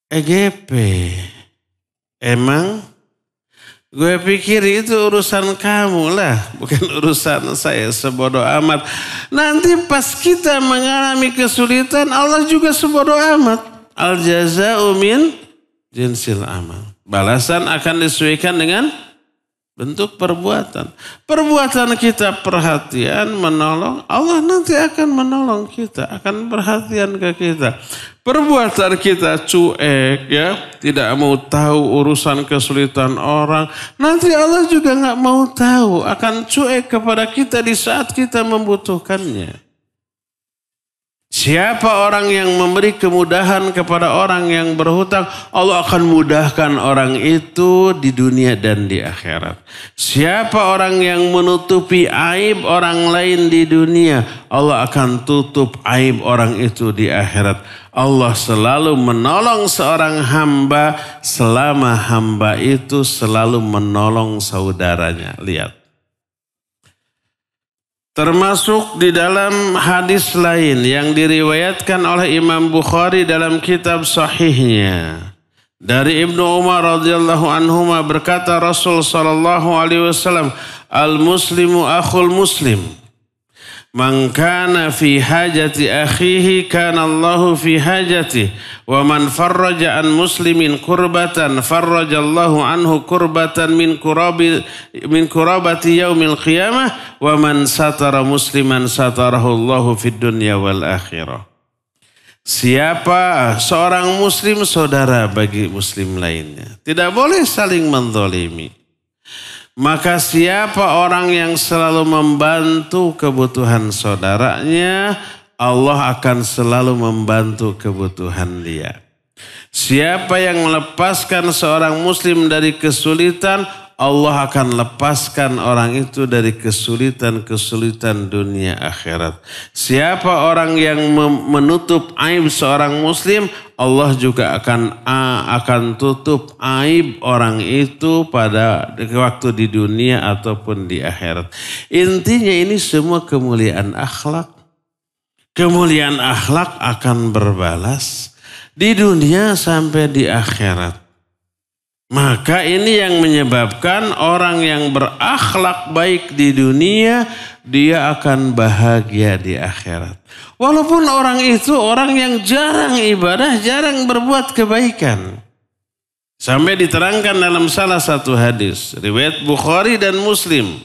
EGP, emang gue pikir itu urusan kamu lah, bukan urusan saya, sebodoh amat. Nanti pas kita mengalami kesulitan, Allah juga sebodoh amat. Al jaza'u min jinsil amal. Balasan akan disesuaikan dengan bentuk perbuatan. Perbuatan kita perhatian, menolong, Allah nanti akan menolong kita, akan perhatian ke kita. Perbuatan kita cuek ya, tidak mau tahu urusan kesulitan orang, nanti Allah juga nggak mau tahu, akan cuek kepada kita di saat kita membutuhkannya. Siapa orang yang memberi kemudahan kepada orang yang berhutang, Allah akan mudahkan orang itu di dunia dan di akhirat. Siapa orang yang menutupi aib orang lain di dunia, Allah akan tutup aib orang itu di akhirat. Allah selalu menolong seorang hamba selama hamba itu selalu menolong saudaranya. Lihat. Termasuk di dalam hadis lain yang diriwayatkan oleh Imam Bukhari dalam kitab sahihnya. Dari Ibnu Umar radhiyallahu anhuma berkata Rasul sallallahu alaihi wasallam, al-muslimu akhul muslim. Man kana fi hajati akhihi kana Allahu fi hajati wa man farraja an muslimin kurbatan farrajallahu anhu kurbatan min kurabati yaumil qiyamah wa man satara musliman satarahu Allahu fid dunya wal akhirah. Siapa seorang muslim saudara bagi muslim lainnya, tidak boleh saling menzalimi. Maka siapa orang yang selalu membantu kebutuhan saudaranya, Allah akan selalu membantu kebutuhan dia. Siapa yang melepaskan seorang muslim dari kesulitan, Allah akan lepaskan orang itu dari kesulitan-kesulitan dunia akhirat. Siapa orang yang menutup aib seorang muslim, Allah juga akan tutup aib orang itu pada waktu di dunia ataupun di akhirat. Intinya ini semua kemuliaan akhlak. Kemuliaan akhlak akan berbalas di dunia sampai di akhirat. Maka ini yang menyebabkan orang yang berakhlak baik di dunia, dia akan bahagia di akhirat. Walaupun orang itu orang yang jarang ibadah, jarang berbuat kebaikan. Sampai diterangkan dalam salah satu hadis, riwayat Bukhari dan Muslim.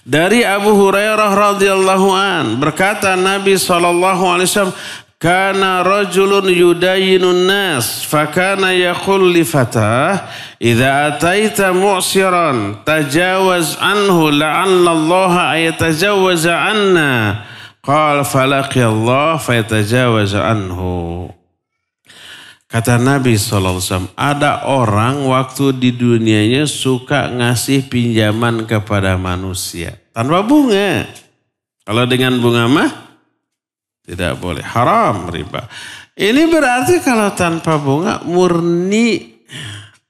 Dari Abu Hurairah radhiyallahu an, berkata Nabi SAW, kana rajulun yudayinun nas fakana yaqul li fatah idza ataita mu'siran tajawaz anhu la'alla Allah ayatajawaza anna qala falaqi Allah fayatajawaz anhu. Kata Nabi SAW, ada orang waktu di dunianya suka ngasih pinjaman kepada manusia tanpa bunga. Kalau dengan bunga mah tidak boleh, haram, riba. Ini berarti kalau tanpa bunga murni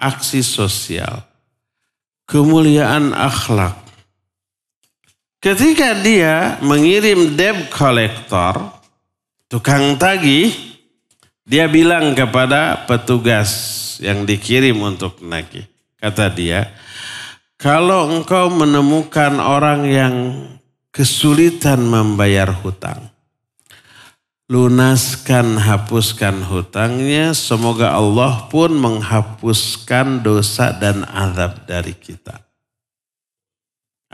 aksi sosial, kemuliaan akhlak. Ketika dia mengirim debt collector, tukang tagih, dia bilang kepada petugas yang dikirim untuk nagih. Kata dia, kalau engkau menemukan orang yang kesulitan membayar hutang, lunaskan, hapuskan hutangnya. Semoga Allah pun menghapuskan dosa dan azab dari kita.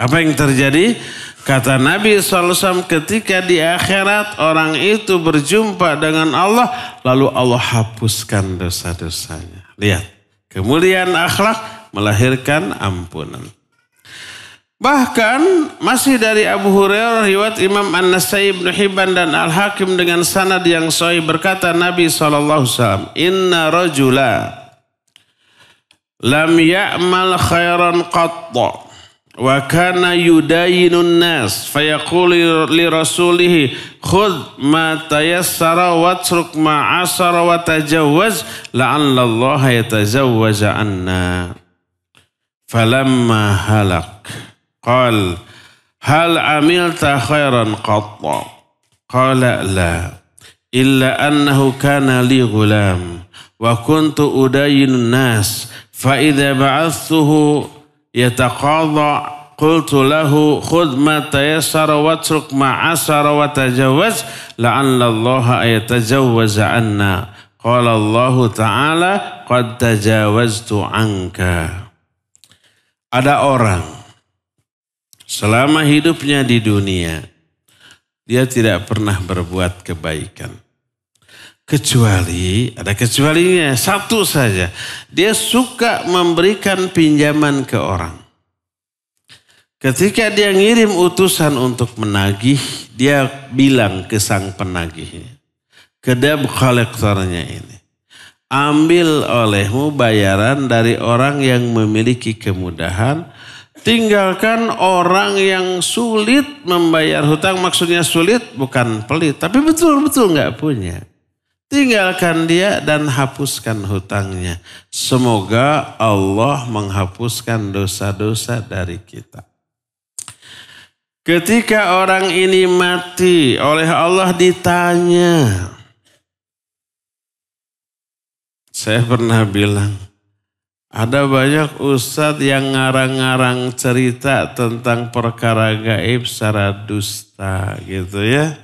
Apa yang terjadi? Kata Nabi SAW, ketika di akhirat orang itu berjumpa dengan Allah, lalu Allah hapuskan dosa-dosanya. Lihat, kemuliaan akhlak melahirkan ampunan. Bahkan masih dari Abu Hurairah, riwayat Imam An-Nasai, Ibnu Hibban dan Al-Hakim dengan sanad yang sahih, berkata Nabi SAW, inna rajula lam ya'mal khairan qatta wa kana yudayinun nas fayaqulu li rasulihi khudh ma tayassara watruk ma asara wa tajawwaz la'alla Allah yatajawwaza anna. Falamma halak qal hal amilta khairan qatta qala la illa annahu kana li ghulam wa kuntu udayinu nas fa idza ba'athuhu yataqadha qultu lahu khudh ma tayassara watruk ma asara wa tajawwaz la'alla Allah ayatajawwaza anna qala Allah ta'ala qad tajawaztu anka. Ada orang selama hidupnya di dunia, dia tidak pernah berbuat kebaikan. Kecuali, ada kecualinya, satu saja. Dia suka memberikan pinjaman ke orang. Ketika dia ngirim utusan untuk menagih, dia bilang ke sang penagihnya, ke debt collectornya ini, ambil olehmu bayaran dari orang yang memiliki kemudahan, tinggalkan orang yang sulit membayar hutang. Maksudnya sulit bukan pelit, tapi betul-betul nggak punya. Tinggalkan dia dan hapuskan hutangnya. Semoga Allah menghapuskan dosa-dosa dari kita. Ketika orang ini mati, oleh Allah ditanya. Saya pernah bilang, ada banyak ustadz yang ngarang-ngarang cerita tentang perkara gaib secara dusta gitu ya.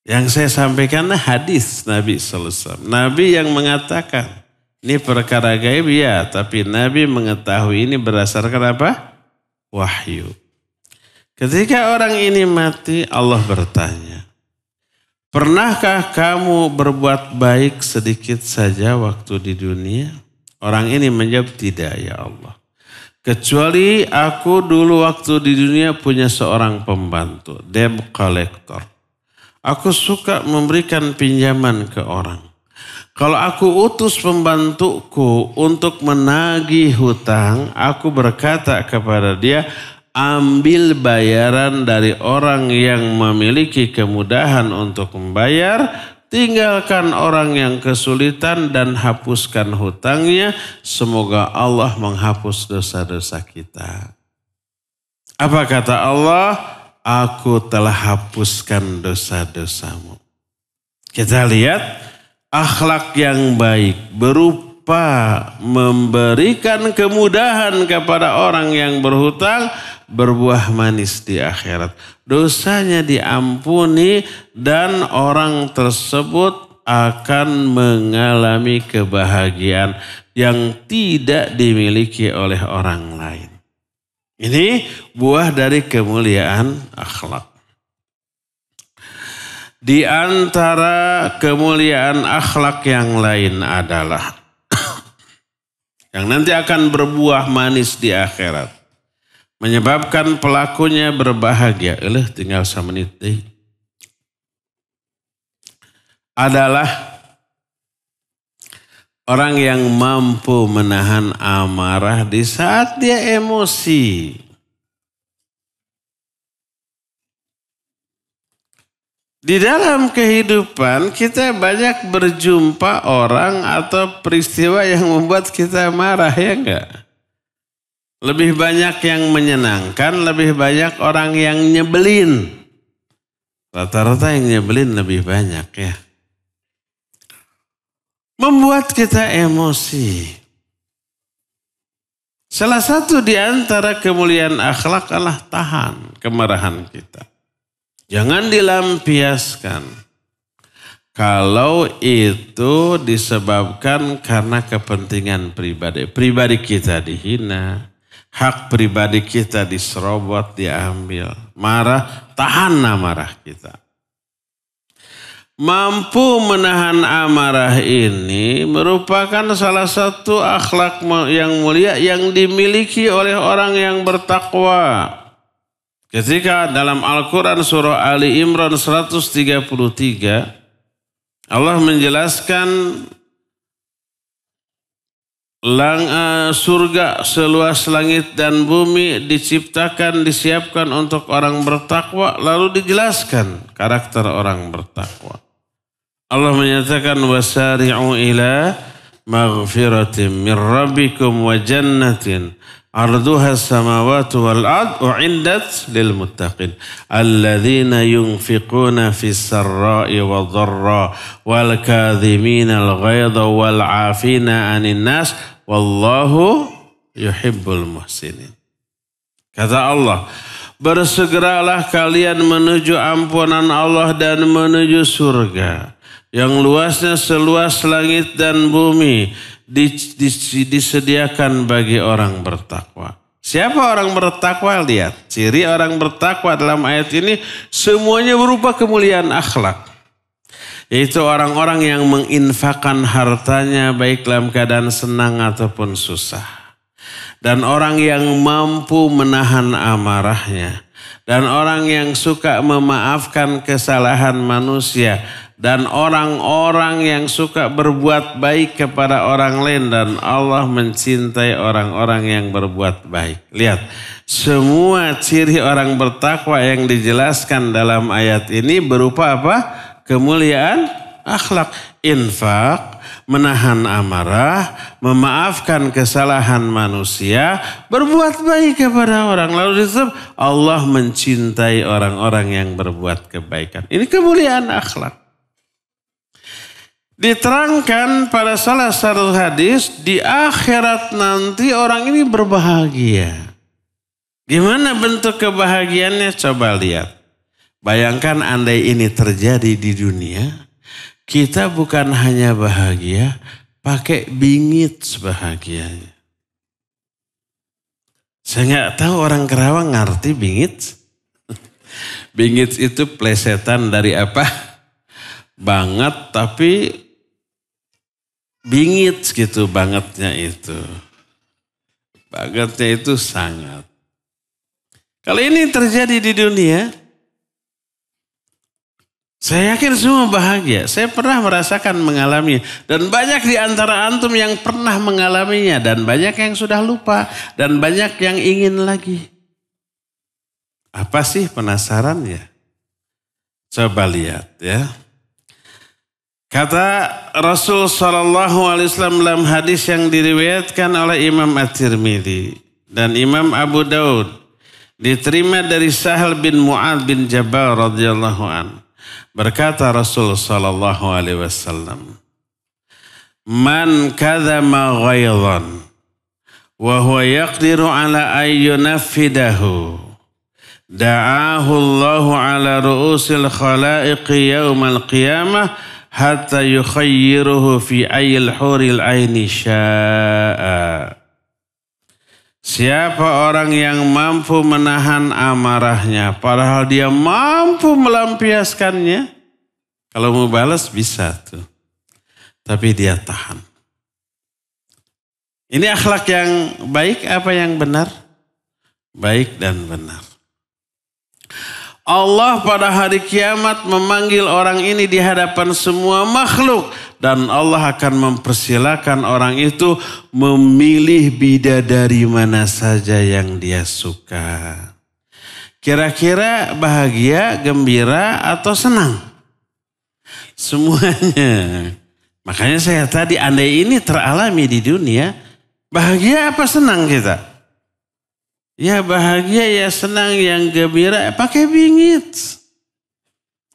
Yang saya sampaikan hadis Nabi SAW. Nabi yang mengatakan, ini perkara gaib ya, tapi Nabi mengetahui ini berdasarkan apa? Wahyu. Ketika orang ini mati, Allah bertanya, pernahkah kamu berbuat baik sedikit saja waktu di dunia? Orang ini menjawab, tidak ya Allah. Kecuali aku dulu waktu di dunia punya seorang pembantu, debt collector. Aku suka memberikan pinjaman ke orang. Kalau aku utus pembantuku untuk menagih hutang, aku berkata kepada dia, ambil bayaran dari orang yang memiliki kemudahan untuk membayar, tinggalkan orang yang kesulitan dan hapuskan hutangnya. Semoga Allah menghapus dosa-dosa kita. Apa kata Allah? Aku telah hapuskan dosa-dosamu. Kita lihat akhlak yang baik berupa memberikan kemudahan kepada orang yang berhutang, berbuah manis di akhirat. Dosanya diampuni dan orang tersebut akan mengalami kebahagiaan yang tidak dimiliki oleh orang lain. Ini buah dari kemuliaan akhlak. Di antara kemuliaan akhlak yang lain adalah yang nanti akan berbuah manis di akhirat. Menyebabkan pelakunya berbahagia. Tinggal 1 menit deh. Adalah orang yang mampu menahan amarah di saat dia emosi. Di dalam kehidupan kita banyak berjumpa orang atau peristiwa yang membuat kita marah, ya enggak? Lebih banyak yang menyenangkan, lebih banyak orang yang nyebelin. Rata-rata yang nyebelin lebih banyak ya. Membuat kita emosi. Salah satu di antara kemuliaan akhlak adalah tahan kemarahan kita. Jangan dilampiaskan. Kalau itu disebabkan karena kepentingan pribadi. Pribadi kita dihina. Hak pribadi kita diserobot, diambil. Marah, tahan amarah kita. Mampu menahan amarah ini merupakan salah satu akhlak yang mulia yang dimiliki oleh orang yang bertakwa. Ketika dalam Al-Quran surah Ali Imran 133, Allah menjelaskan surga seluas langit dan bumi disiapkan untuk orang bertakwa, lalu dijelaskan karakter orang bertakwa. Allah menyatakan wasari'u ila maghfiratin min rabbikum wa jannatin arduha samawati wal ard u'iddat lil muttaqin alladzina yunfiquna fis sarra'i wad dharra wal kadhimina al ghaidha wal 'afina 'anil nas wallahu yuhibbul muhsinin. Kata Allah, bersegeralah kalian menuju ampunan Allah dan menuju surga yang luasnya seluas langit dan bumi, disediakan bagi orang bertakwa. Siapa orang bertakwa? Lihat, ciri orang bertakwa dalam ayat ini semuanya berupa kemuliaan akhlak. Yaitu orang-orang yang menginfakkan hartanya baik dalam keadaan senang ataupun susah. Dan orang yang mampu menahan amarahnya. Dan orang yang suka memaafkan kesalahan manusia. Dan orang-orang yang suka berbuat baik kepada orang lain. Dan Allah mencintai orang-orang yang berbuat baik. Lihat, semua ciri orang bertakwa yang dijelaskan dalam ayat ini berupa apa? Kemuliaan akhlak. Infak, menahan amarah, memaafkan kesalahan manusia, berbuat baik kepada orang. Lalu disebut Allah mencintai orang-orang yang berbuat kebaikan. Ini kemuliaan akhlak. Diterangkan pada salah satu hadis, di akhirat nanti orang ini berbahagia. Gimana bentuk kebahagiaannya? Coba lihat. Bayangkan andai ini terjadi di dunia, kita bukan hanya bahagia, pakai bingit sebahagianya. Saya nggak tahu orang Kerawang ngerti bingit. Bingit itu plesetan dari apa? Banget, tapi bingit gitu bangetnya itu. Bangetnya itu sangat. Kalau ini terjadi di dunia, Saya yakin semua bahagia. Saya pernah merasakan mengalaminya. Dan banyak di antara antum yang pernah mengalaminya. Dan banyak yang sudah lupa. Dan banyak yang ingin lagi. Apa sih penasaran ya? Coba lihat ya. Kata Rasul SAW dalam hadis yang diriwayatkan oleh Imam At-Tirmidzi. Dan Imam Abu Daud. Diterima dari Sahal bin Mu'ad bin Jabal radhiyallahu anhu. Berkata Rasul sallallahu alaihi wasallam, "Man kadzama ghaidhan wa huwa yaqdiru ala ayyunaffidahu, da'ahu Allahu ala ru'usil khalaiqi yaumal qiyamah hatta yukhayyiruhu fi ayyil huril aini sya'a." Siapa orang yang mampu menahan amarahnya, padahal dia mampu melampiaskannya. Kalau mau balas bisa tuh. Tapi dia tahan. Ini akhlak yang baik apa yang benar? Baik dan benar. Allah pada hari kiamat memanggil orang ini di hadapan semua makhluk. Dan Allah akan mempersilakan orang itu memilih bidadari mana saja yang dia suka. Kira-kira bahagia, gembira, atau senang? Semuanya. Makanya saya tadi andai ini teralami di dunia, bahagia apa senang kita? Ya bahagia, ya senang, yang gembira, pakai bingit.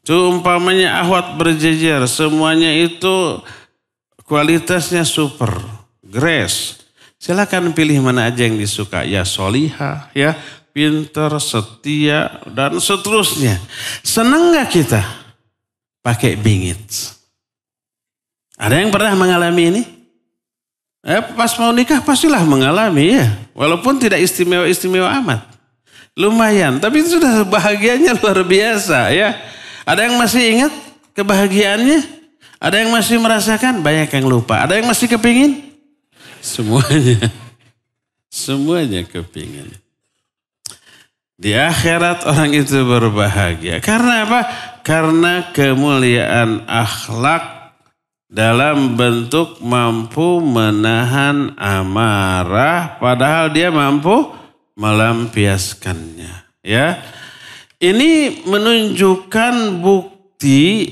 Itu umpamanya ahwat berjejer, semuanya itu kualitasnya super, grace. Silakan pilih mana aja yang disuka. Ya solihah, ya pinter, setia, dan seterusnya. Senang gak kita? Pakai bingit. Ada yang pernah mengalami ini? Pas mau nikah pastilah mengalami ya. Walaupun tidak istimewa-istimewa amat. Lumayan, tapi itu sudah bahagianya luar biasa ya. Ada yang masih ingat kebahagiaannya? Ada yang masih merasakan? Banyak yang lupa. Ada yang masih kepingin? Semuanya. Semuanya kepingin. Di akhirat orang itu berbahagia. Karena apa? Karena kemuliaan akhlak dalam bentuk mampu menahan amarah. Padahal dia mampu melampiaskannya. Ya. Ini menunjukkan bukti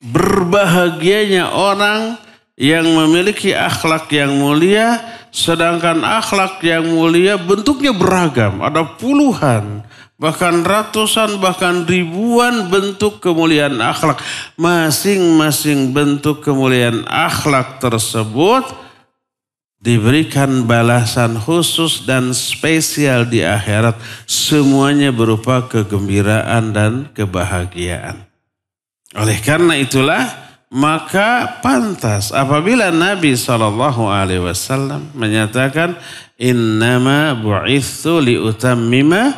berbahagianya orang yang memiliki akhlak yang mulia, sedangkan akhlak yang mulia bentuknya beragam. Ada puluhan, bahkan ratusan, bahkan ribuan bentuk kemuliaan akhlak. Masing-masing bentuk kemuliaan akhlak tersebut diberikan balasan khusus dan spesial di akhirat. Semuanya berupa kegembiraan dan kebahagiaan. Oleh karena itulah, maka pantas apabila Nabi SAW menyatakan, "Innama bu'ithu liutammima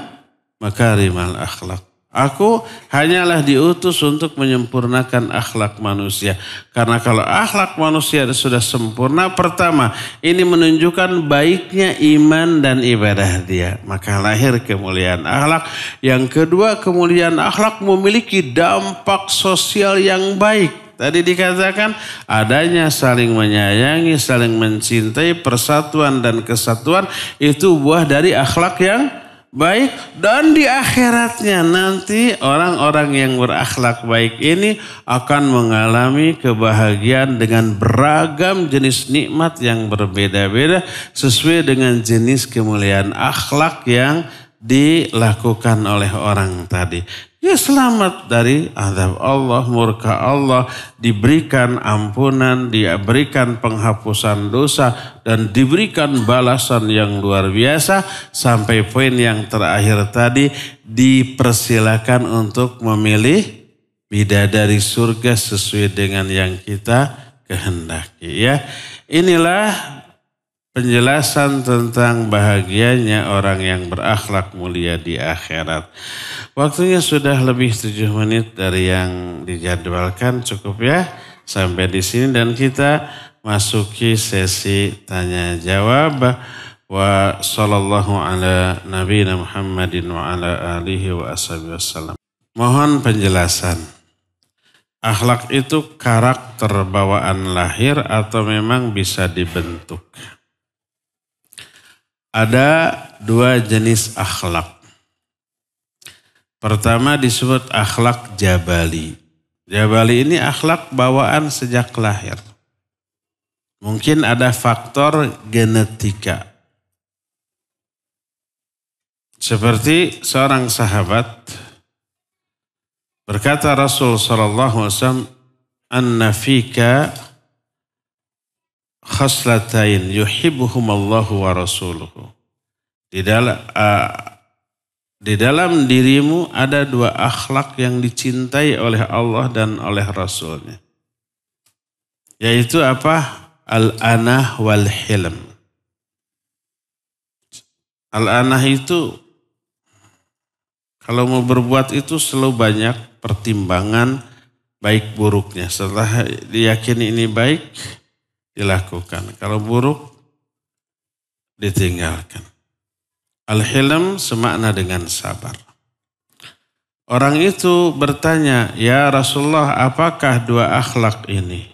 makarimal akhlak." Aku hanyalah diutus untuk menyempurnakan akhlak manusia. Karena kalau akhlak manusia sudah sempurna, pertama, ini menunjukkan baiknya iman dan ibadah dia. Maka lahir kemuliaan akhlak. Yang kedua, kemuliaan akhlak memiliki dampak sosial yang baik. Tadi dikatakan adanya saling menyayangi, saling mencintai, persatuan dan kesatuan itu buah dari akhlak yang baik. Dan di akhiratnya nanti orang-orang yang berakhlak baik ini akan mengalami kebahagiaan dengan beragam jenis nikmat yang berbeda-beda sesuai dengan jenis kemuliaan akhlak yang dilakukan oleh orang tadi. Ya selamat dari azab Allah, murka Allah, diberikan ampunan, diberikan penghapusan dosa, dan diberikan balasan yang luar biasa. Sampai poin yang terakhir tadi, dipersilakan untuk memilih bidadari surga sesuai dengan yang kita kehendaki. Ya, inilah penjelasan tentang bahagianya orang yang berakhlak mulia di akhirat. Waktunya sudah lebih 7 menit dari yang dijadwalkan, cukup ya sampai di sini dan kita masuki sesi tanya jawab. Wa sallallahu ala nabiyina Muhammadin wa ala alihi wa ashabihi wasallam. Mohon penjelasan. Akhlak itu karakter bawaan lahir atau memang bisa dibentuk? Ada dua jenis akhlak. Pertama disebut akhlak jabali. Jabali ini akhlak bawaan sejak lahir. Mungkin ada faktor genetika. Seperti seorang sahabat berkata Rasul sallallahu alaihi wasallam, "Anna fika khaslatain yuhibbuhumallahu wa rasuluhu." Di dalam dirimu ada dua akhlak yang dicintai oleh Allah dan oleh Rasulnya. Yaitu apa? Al-anah wal hilm. Al-anah itu kalau mau berbuat itu selalu banyak pertimbangan baik buruknya. Setelah diyakini ini baik, dilakukan. Kalau buruk, ditinggalkan. Al-hilm semakna dengan sabar. Orang itu bertanya, "Ya Rasulullah, apakah dua akhlak ini?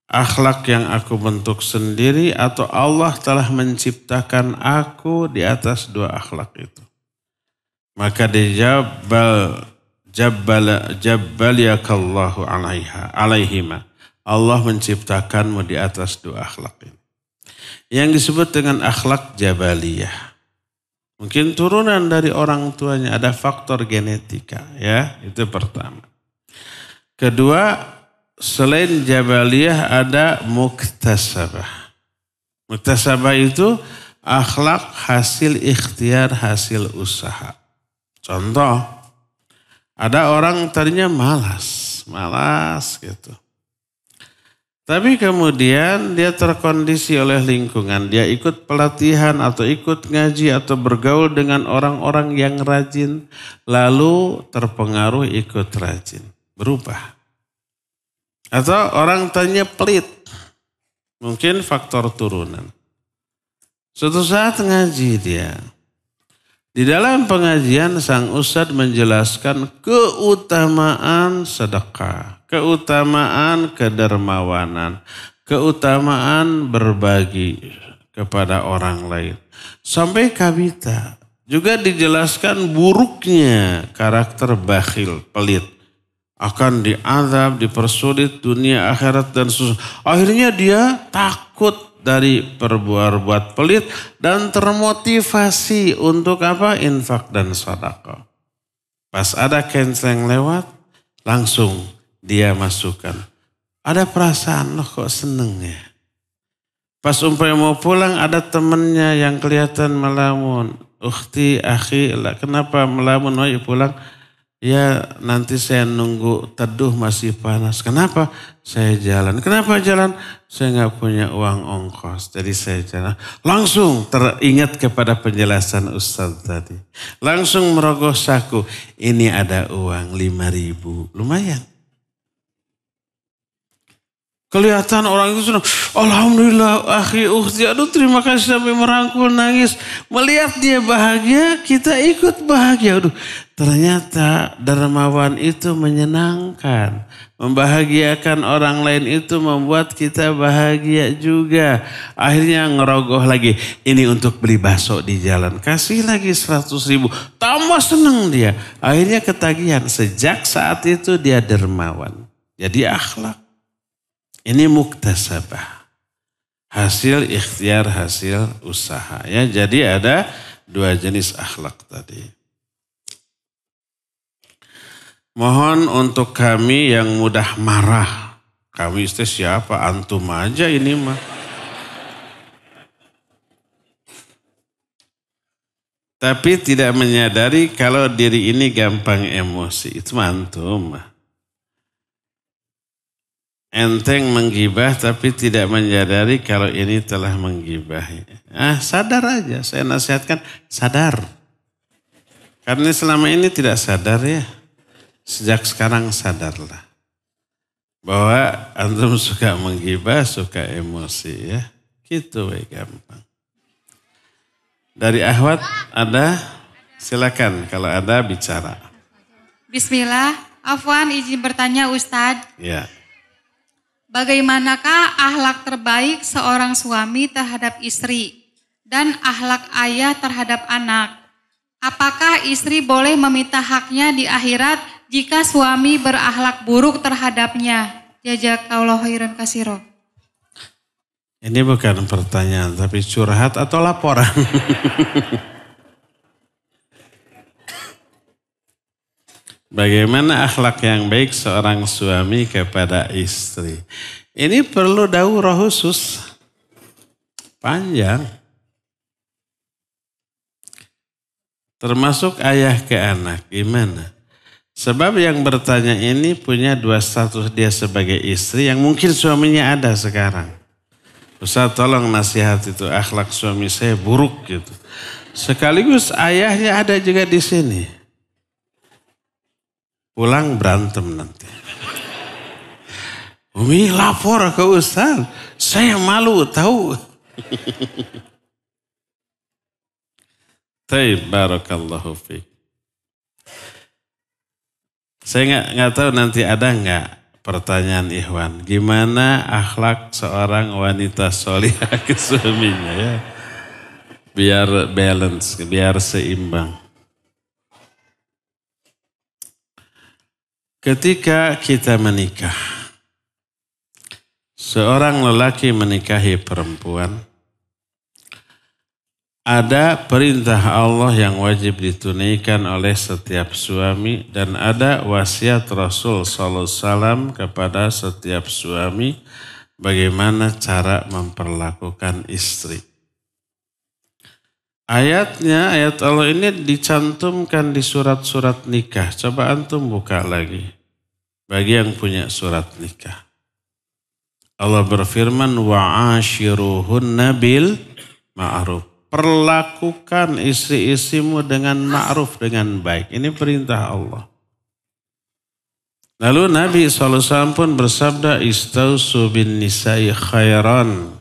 Akhlak yang aku bentuk sendiri atau Allah telah menciptakan aku di atas dua akhlak itu?" Maka dijawab, Jabbaliyakallahu alaihima. Allah menciptakanmu di atas dua akhlak ini. Yang disebut dengan akhlak jabaliyah. Mungkin turunan dari orang tuanya, ada faktor genetika, ya, itu pertama. Kedua, selain jabaliyah ada muktasabah. Muktasabah itu akhlak hasil ikhtiar, hasil usaha. Contoh, ada orang tadinya malas gitu. Tapi kemudian dia terkondisi oleh lingkungan. Dia ikut pelatihan atau ikut ngaji atau bergaul dengan orang-orang yang rajin. Lalu terpengaruh ikut rajin. Berubah. Atau orang tanya pelit. Mungkin faktor turunan. Suatu saat ngaji dia. Di dalam pengajian sang ustadz menjelaskan keutamaan sedekah. Keutamaan kedermawanan, keutamaan berbagi kepada orang lain. Sampai kabita juga dijelaskan buruknya karakter bakhil, pelit. Akan diazab, dipersulit dunia akhirat dan susah. Akhirnya dia takut dari berbuat pelit dan termotivasi untuk apa? Infak dan sedekah. Pas ada kenceng lewat, langsung dia masukkan. Ada perasaan loh kok seneng ya. Pas umpamanya mau pulang ada temennya yang kelihatan melamun. Ukhti, akhi, kenapa melamun? Oh pulang. Ya nanti saya nunggu teduh masih panas. Kenapa? Saya jalan. Kenapa jalan? Saya nggak punya uang ongkos. Jadi saya jalan. Langsung teringat kepada penjelasan Ustaz tadi. Langsung merogoh saku. Ini ada uang 5.000. Lumayan. Kelihatan orang itu senang. Alhamdulillah, akhi, ukhti. Aduh terima kasih sampai merangkul nangis. Melihat dia bahagia, kita ikut bahagia. Aduh, ternyata dermawan itu menyenangkan. Membahagiakan orang lain itu membuat kita bahagia juga. Akhirnya ngerogoh lagi. Ini untuk beli bakso di jalan. Kasih lagi 100.000. Tambah senang dia. Akhirnya ketagihan. Sejak saat itu dia dermawan. Jadi akhlak. Ini muktasabah. Hasil ikhtiar, hasil usaha. Ya, jadi ada dua jenis akhlak tadi. Mohon untuk kami yang mudah marah. Kami itu siapa? Antum aja ini mah. Tapi tidak menyadari kalau diri ini gampang emosi. Itu antum mah. Enteng menggibah tapi tidak menyadari kalau ini telah menggibahi. Sadar aja, saya nasihatkan sadar. Karena selama ini tidak sadar ya. Sejak sekarang sadarlah. Bahwa antum suka menggibah, suka emosi ya. Gitu gampang. Dari Ahwat ada? Silakan kalau ada bicara. Bismillah. Afwan, izin bertanya Ustadz. Ya. Bagaimanakah akhlak terbaik seorang suami terhadap istri dan akhlak ayah terhadap anak? Apakah istri boleh meminta haknya di akhirat jika suami berakhlak buruk terhadapnya? Jazakallahu khairan katsira. Ini bukan pertanyaan tapi curhat atau laporan. Bagaimana akhlak yang baik seorang suami kepada istri? Ini perlu daurah khusus. Panjang. Termasuk ayah ke anak. Gimana? Sebab yang bertanya ini punya dua status, dia sebagai istri yang mungkin suaminya ada sekarang. Ustaz tolong nasihat itu, akhlak suami saya buruk gitu. Sekaligus ayahnya ada juga di sini. Pulang berantem nanti. Umi lapor ke Ustaz, saya malu tahu. Taib, barakallahu fiik. Saya nggak tahu nanti ada nggak pertanyaan Ikhwan. Gimana akhlak seorang wanita solihah ke suaminya ya? Biar balance, biar seimbang. Ketika kita menikah, seorang lelaki menikahi perempuan, ada perintah Allah yang wajib ditunaikan oleh setiap suami dan ada wasiat Rasul SAW kepada setiap suami bagaimana cara memperlakukan istri. Ayatnya, ayat Allah ini dicantumkan di surat-surat nikah. Coba antum buka lagi. Bagi yang punya surat nikah. Allah berfirman, wa'ashiruhunna bil ma'ruf. Perlakukan istri-istrimu dengan ma'ruf, dengan baik. Ini perintah Allah. Lalu Nabi SAW pun bersabda, istausu bin nisa'i khairan.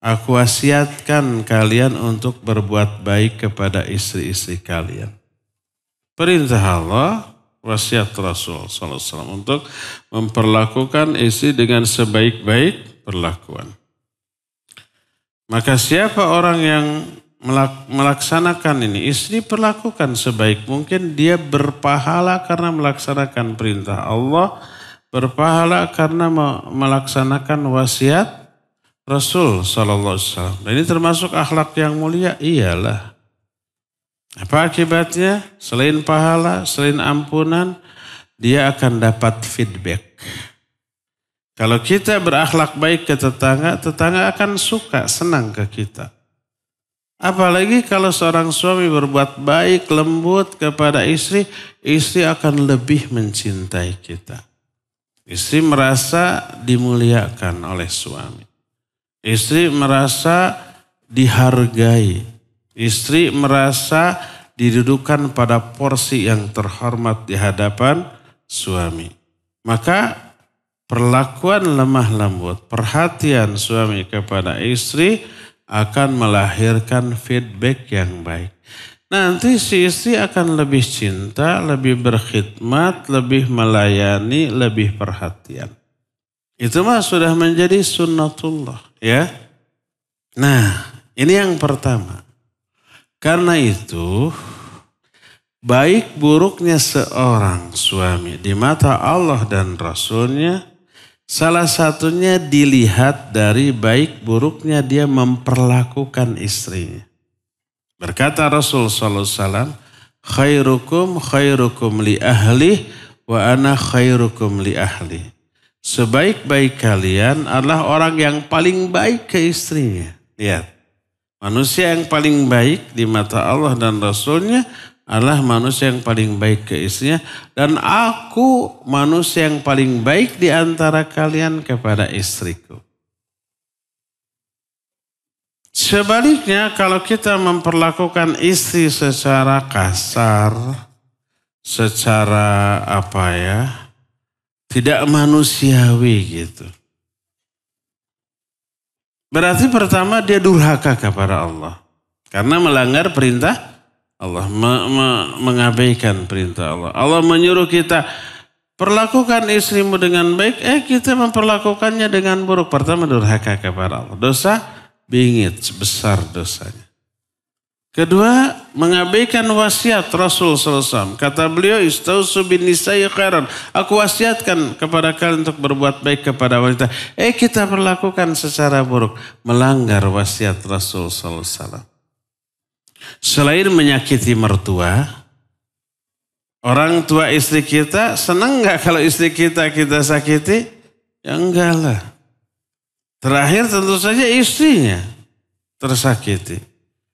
Aku wasiatkan kalian untuk berbuat baik kepada istri-istri kalian. Perintah Allah, wasiat Rasul SAW untuk memperlakukan istri dengan sebaik-baik perlakuan. Maka siapa orang yang melaksanakan ini, istri perlakukan sebaik mungkin, dia berpahala karena melaksanakan perintah Allah, berpahala karena melaksanakan wasiat Rasul SAW. Dan ini termasuk akhlak yang mulia, iyalah. Apa akibatnya? Selain pahala, selain ampunan, dia akan dapat feedback. Kalau kita berakhlak baik ke tetangga, tetangga akan suka, senang ke kita. Apalagi kalau seorang suami berbuat baik, lembut kepada istri, istri akan lebih mencintai kita. Istri merasa dimuliakan oleh suami. Istri merasa dihargai. Istri merasa didudukan pada porsi yang terhormat di hadapan suami. Maka perlakuan lemah lembut, perhatian suami kepada istri akan melahirkan feedback yang baik. Nanti si istri akan lebih cinta, lebih berkhidmat, lebih melayani, lebih perhatian. Itu mah sudah menjadi sunnatullah, ya. Nah, ini yang pertama. Karena itu, baik buruknya seorang suami di mata Allah dan Rasulnya, salah satunya dilihat dari baik buruknya dia memperlakukan istrinya. Berkata Rasul SAW, khairukum li ahli wa ana khairukum li ahli. Sebaik-baik kalian adalah orang yang paling baik ke istrinya. Lihat. Manusia yang paling baik di mata Allah dan Rasulnya adalah manusia yang paling baik ke istrinya. Dan aku manusia yang paling baik di antara kalian kepada istriku. Sebaliknya kalau kita memperlakukan istri secara kasar, secara tidak manusiawi gitu. Berarti pertama dia durhaka kepada Allah. Karena melanggar perintah Allah. Mengabaikan perintah Allah. Allah menyuruh kita Perlakukan istrimu dengan baik, kita memperlakukannya dengan buruk. Pertama durhaka kepada Allah. Dosa bingit, besar dosanya. Kedua, mengabaikan wasiat Rasul SAW. Kata beliau, istausu bin nisa'i khairan. Aku wasiatkan kepada kalian untuk berbuat baik kepada wanita. Kita perlakukan secara buruk. Melanggar wasiat Rasul SAW. Selain menyakiti mertua, orang tua istri kita senang gak kalau istri kita sakiti? Ya enggak lah. Terakhir tentu saja istrinya tersakiti.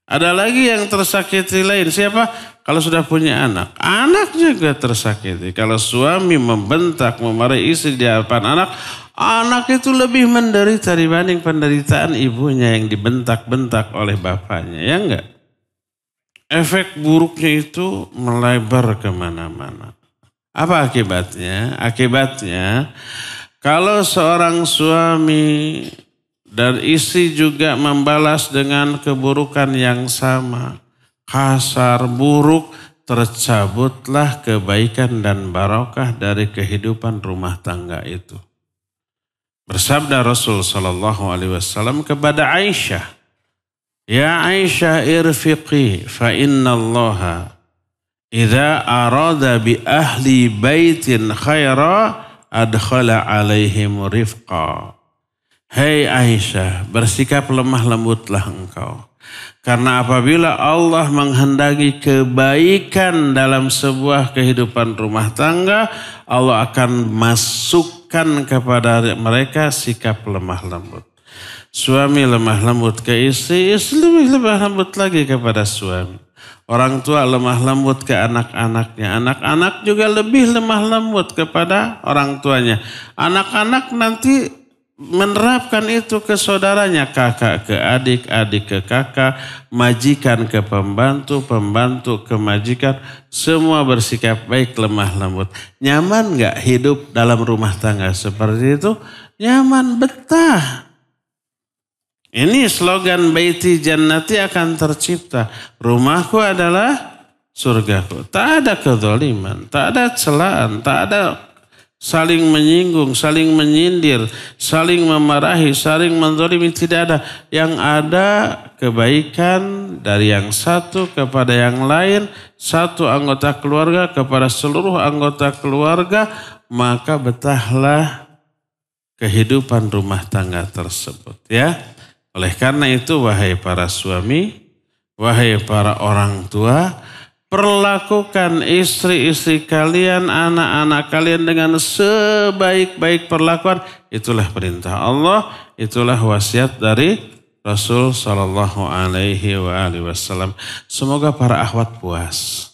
Ada lagi yang tersakiti lain. Siapa? Kalau sudah punya anak. Anak juga tersakiti. Kalau suami membentak, memarahi istri di hadapan anak, anak itu lebih menderita dibanding penderitaan ibunya yang dibentak-bentak oleh bapaknya. Ya enggak? Efek buruknya itu melebar kemana-mana. Apa akibatnya? Akibatnya kalau seorang suami dan istri juga membalas dengan keburukan yang sama, kasar, buruk, tercabutlah kebaikan dan barokah dari kehidupan rumah tangga itu. Bersabda Rasul SAW kepada Aisyah, Ya Aisyah irfiqi fa inna allaha idza arada bi ahli baitin khaira adkhala alaihim rifqa. Hei Aisyah, bersikap lemah lembutlah engkau. Karena apabila Allah menghendaki kebaikan dalam sebuah kehidupan rumah tangga, Allah akan masukkan kepada mereka sikap lemah lembut. Suami lemah lembut ke istri, istri lebih lemah lembut lagi kepada suami. Orang tua lemah lembut ke anak-anaknya. Anak-anak juga lebih lemah lembut kepada orang tuanya. Anak-anak nanti menerapkan itu ke saudaranya, kakak ke adik, adik ke kakak, majikan ke pembantu, pembantu ke majikan, semua bersikap baik, lemah lembut. Nyaman gak hidup dalam rumah tangga seperti itu? Nyaman, betah. Ini slogan Baiti Jannati akan tercipta. Rumahku adalah surgaku. Tak ada kezaliman, tak ada celaan, tak ada saling menyinggung, saling menyindir, saling memarahi, saling menzalimi, tidak ada. Yang ada kebaikan dari yang satu kepada yang lain, satu anggota keluarga kepada seluruh anggota keluarga, maka betahlah kehidupan rumah tangga tersebut. Ya, oleh karena itu wahai para suami, wahai para orang tua, perlakukan istri-istri kalian, anak-anak kalian dengan sebaik-baik perlakuan. Itulah perintah Allah, itulah wasiat dari Rasul Sallallahu Alaihi Wasallam. Semoga para akhwat puas.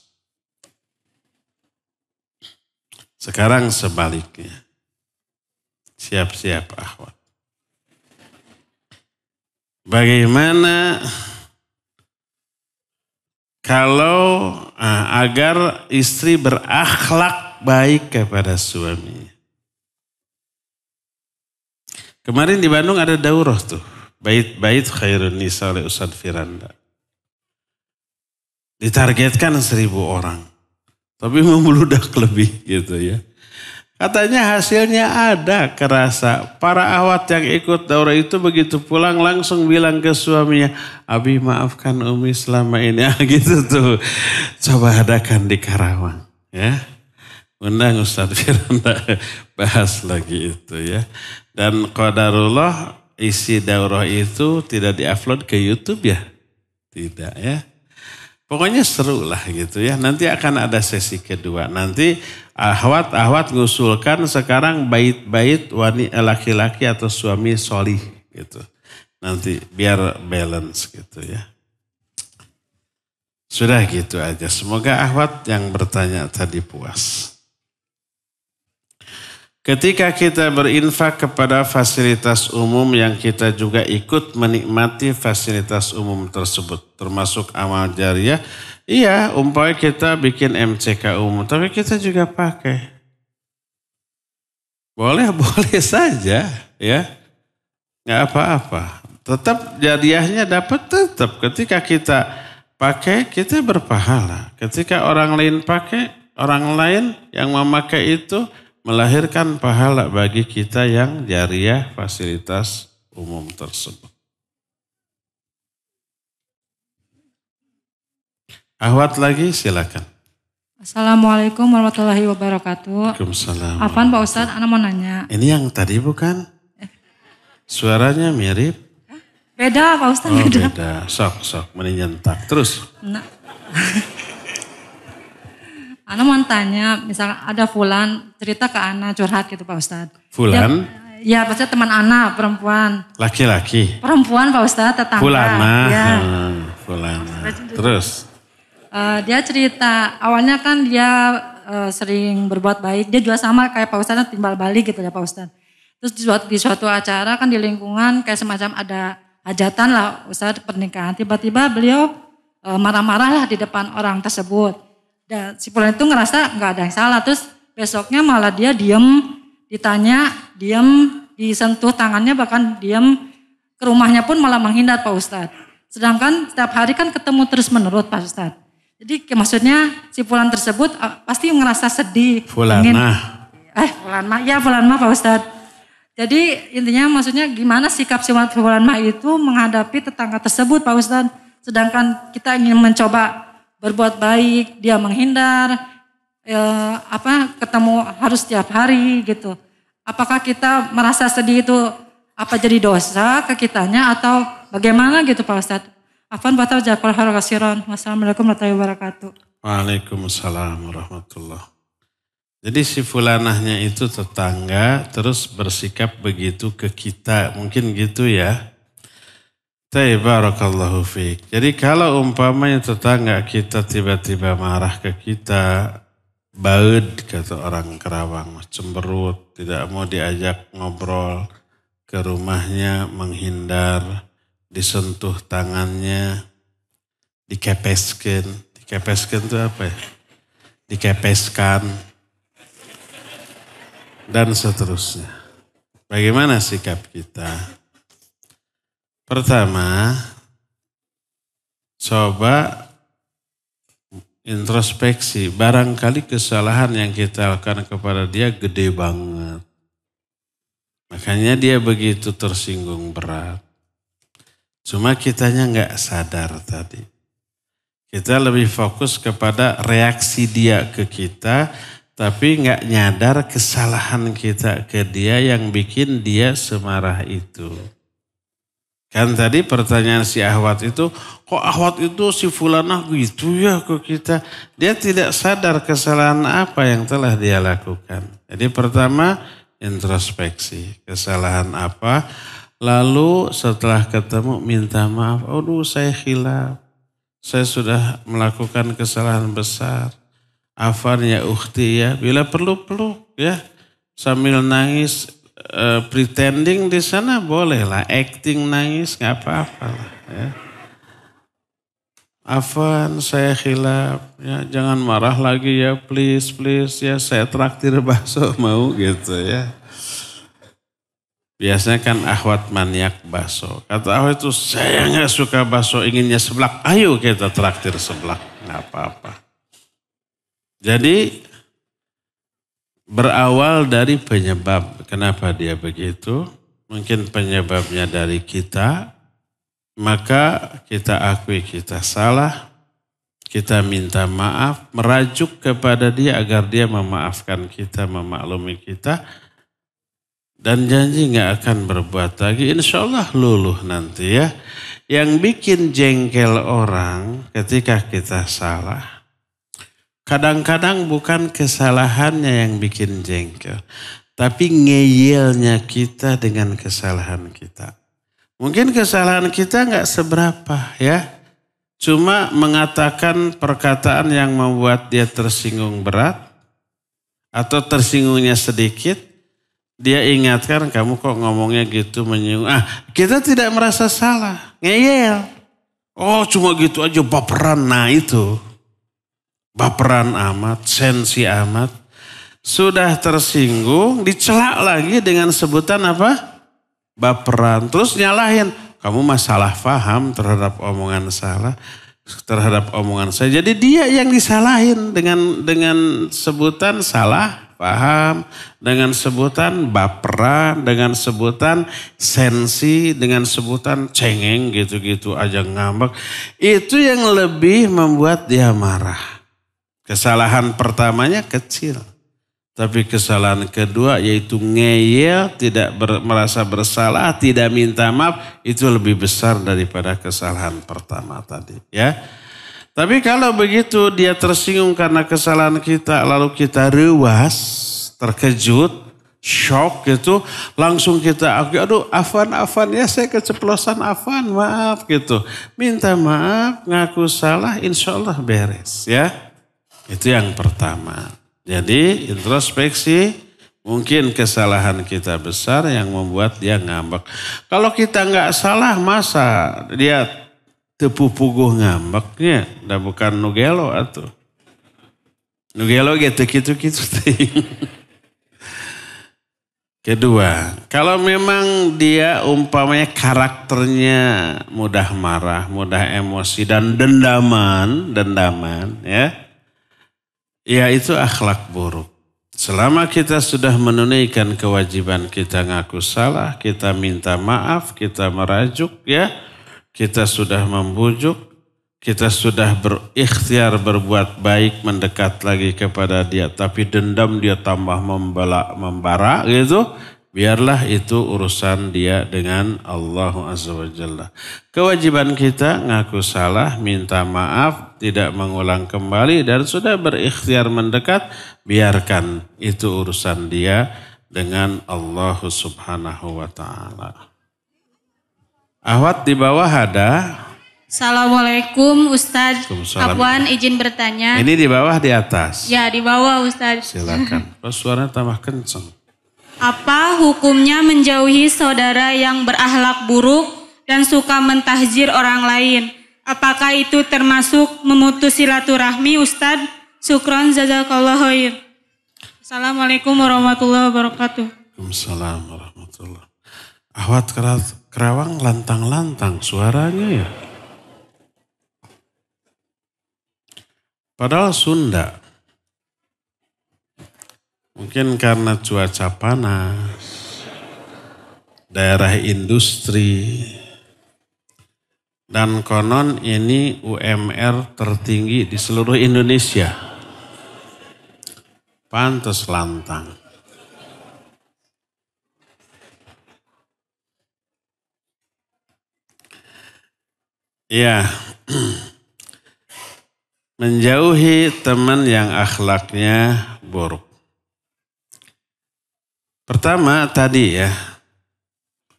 Sekarang sebaliknya. Siap-siap akhwat. Bagaimana kalau agar istri berakhlak baik kepada suaminya? Kemarin di Bandung ada daurah tuh. Bait-bait khairun nisa oleh Ustadz Firanda. Ditargetkan 1.000 orang. Tapi membludak lebih gitu ya. Katanya hasilnya ada, kerasa. Para awat yang ikut daurah itu begitu pulang langsung bilang ke suaminya, Abi maafkan Umi selama ini. Gitu tuh. Coba adakan di Karawang. Ya. Undang Ustadz Firanda bahas lagi itu ya. Dan qadarullah isi daurah itu tidak diupload ke YouTube ya. Tidak ya. Pokoknya seru lah gitu ya. Nanti akan ada sesi kedua. Nanti ahwat ngusulkan sekarang bait-bait laki-laki atau suami solih gitu. Nanti biar balance gitu ya. Sudah gitu aja. Semoga ahwat yang bertanya tadi puas. Ketika kita berinfak kepada fasilitas umum yang kita juga ikut menikmati fasilitas umum tersebut. Termasuk amal jariah. Iya, umpamanya kita bikin MCK umum. Tapi kita juga pakai. Boleh saja ya. Nggak apa-apa. Tetap jariahnya dapat tetap. Ketika kita pakai, kita berpahala. Ketika orang lain pakai, orang lain yang memakai itu melahirkan pahala bagi kita yang jariah fasilitas umum tersebut. Ahwat lagi silakan. Assalamualaikum warahmatullahi wabarakatuh. Waalaikumsalam. Afan Pak Ustadz, Ana mau nanya. Ini yang tadi bukan? Suaranya mirip. Beda Pak Ustadz. Oh beda. Sok menyentak. Terus. Nah. Ana mau tanya, misalnya ada Fulan cerita ke Ana curhat gitu Pak Ustadz. Fulan? Ya pasti teman Ana perempuan. Laki-laki? Perempuan Pak Ustadz, tetangga. Fulana. Ya. Fulana. Terus? Dia cerita, awalnya kan dia sering berbuat baik. Dia juga sama kayak Pak Ustadz, timbal balik gitu ya Pak Ustadz. Terus di suatu acara kan di lingkungan kayak semacam ada hajatan lah Ustadz pernikahan. Tiba-tiba beliau marah-marah lah di depan orang tersebut. Dan si Fulan itu ngerasa nggak ada yang salah. Terus besoknya malah dia diem, ditanya, diem, disentuh tangannya bahkan diem. Ke rumahnya pun malah menghindar Pak Ustadz. Sedangkan setiap hari kan ketemu terus menerus Pak Ustadz. Jadi maksudnya si Fulan tersebut pasti ngerasa sedih. Fulanah. Fulanah Pak Ustadz. Jadi intinya maksudnya gimana sikap si Fulanah itu menghadapi tetangga tersebut Pak Ustadz. Sedangkan kita ingin mencoba berbuat baik, dia menghindar, ketemu harus setiap hari gitu. Apakah kita merasa sedih itu apa jadi dosa ke kitanya atau bagaimana gitu Pak Ustadz? Afan batal jakul harakasiron. Wassalamualaikum warahmatullahi wabarakatuh. Waalaikumsalam warahmatullahi. Jadi si fulanahnya itu tetangga terus bersikap begitu ke kita. Mungkin gitu ya. Barakallahu fiik. Jadi kalau umpamanya tetangga kita tiba-tiba marah ke kita. Baud kata orang Kerawang. Cemberut. Tidak mau diajak ngobrol. Ke rumahnya menghindar. Disentuh tangannya, dikepeskan. Dikepeskan itu apa ya? Dikepeskan. Dan seterusnya. Bagaimana sikap kita? Pertama, coba introspeksi. Barangkali kesalahan yang kita lakukan kepada dia gede banget. Makanya dia begitu tersinggung berat. Cuma kitanya nggak sadar tadi. Kita lebih fokus kepada reaksi dia ke kita, tapi nggak nyadar kesalahan kita ke dia yang bikin dia semarah itu. Kan tadi pertanyaan si Ahwat itu, kok Ahwat itu si Fulanah gitu ya ke kita. Dia tidak sadar kesalahan apa yang telah dia lakukan. Jadi pertama introspeksi, kesalahan apa. Lalu setelah ketemu minta maaf, aduh saya khilaf, saya sudah melakukan kesalahan besar. Afan ya ukhti ya, bila perlu peluk ya, sambil nangis pretending di sana boleh lah, acting nangis nggak apa-apa lah ya. Afan saya khilaf, ya jangan marah lagi ya please ya saya traktir bakso mau gitu ya. Biasanya kan Ahwat maniak bakso. Kata Ahwat itu saya nggak suka bakso inginnya seblak. Ayo kita traktir seblak. Nggak apa-apa. Jadi berawal dari penyebab. Kenapa dia begitu? Mungkin penyebabnya dari kita. Maka kita akui kita salah. Kita minta maaf. Merajuk kepada dia agar dia memaafkan kita, memaklumi kita. Dan janji gak akan berbuat lagi, insya Allah luluh nanti ya. Yang bikin jengkel orang ketika kita salah. Kadang-kadang bukan kesalahannya yang bikin jengkel. Tapi ngeyelnya kita dengan kesalahan kita. Mungkin kesalahan kita gak seberapa ya. Cuma mengatakan perkataan yang membuat dia tersinggung berat. Atau tersinggungnya sedikit. Dia ingatkan kamu kok ngomongnya gitu menyinggung. Kita tidak merasa salah. Ngeyel. Oh cuma gitu aja baperan. Nah itu. Baperan amat. Sensi amat. Sudah tersinggung. Dicela lagi dengan sebutan apa? Baperan. Terus nyalahin. Kamu masalah paham terhadap omongan salah. Terhadap omongan saya. Jadi dia yang disalahin dengan sebutan salah paham, dengan sebutan baperan, dengan sebutan sensi, dengan sebutan cengeng gitu-gitu aja ngambek. Itu yang lebih membuat dia marah. Kesalahan pertamanya kecil. Tapi kesalahan kedua yaitu ngeyel, tidak merasa bersalah, tidak minta maaf, itu lebih besar daripada kesalahan pertama tadi. Ya. Tapi kalau begitu dia tersinggung karena kesalahan kita, lalu kita rewas, terkejut, shock gitu, langsung kita, aduh afan ya saya keceplosan afan, maaf gitu. Minta maaf, ngaku salah, insya Allah beres ya. Itu yang pertama. Jadi introspeksi, mungkin kesalahan kita besar yang membuat dia ngambek. Kalau kita nggak salah, masa dia tepupuguh ngambeknya, dah bukan nugelo atuh. Nugelo gitu. Kedua, kalau memang dia umpamanya karakternya mudah marah, mudah emosi dan dendaman ya itu akhlak buruk. Selama kita sudah menunaikan kewajiban kita ngaku salah, kita minta maaf, kita merajuk ya. Kita sudah membujuk, kita sudah berikhtiar berbuat baik, mendekat lagi kepada dia. Tapi dendam dia tambah membara gitu. Biarlah itu urusan dia dengan Allah Azza wa Jalla. Kewajiban kita ngaku salah, minta maaf, tidak mengulang kembali. Dan sudah berikhtiar mendekat, biarkan itu urusan dia dengan Allah Subhanahu wa Ta'ala. Ahwat di bawah ada. Assalamualaikum Ustadz. Afwan izin bertanya. Ini di bawah di atas? Ya di bawah Ustadz. Silakan. Oh, suaranya tambah kenceng. Apa hukumnya menjauhi saudara yang berakhlak buruk dan suka mentahzir orang lain? Apakah itu termasuk memutus silaturahmi Ustadz? Syukron jazakallahu khair. Assalamualaikum warahmatullahi wabarakatuh. Waalaikumsalam warahmatullahi wabarakatuh. Ahwat Kerawang lantang-lantang suaranya ya. Padahal Sunda. Mungkin karena cuaca panas, daerah industri, dan konon ini UMR tertinggi di seluruh Indonesia. Pantes lantang. Ya, menjauhi teman yang akhlaknya buruk. Pertama tadi ya,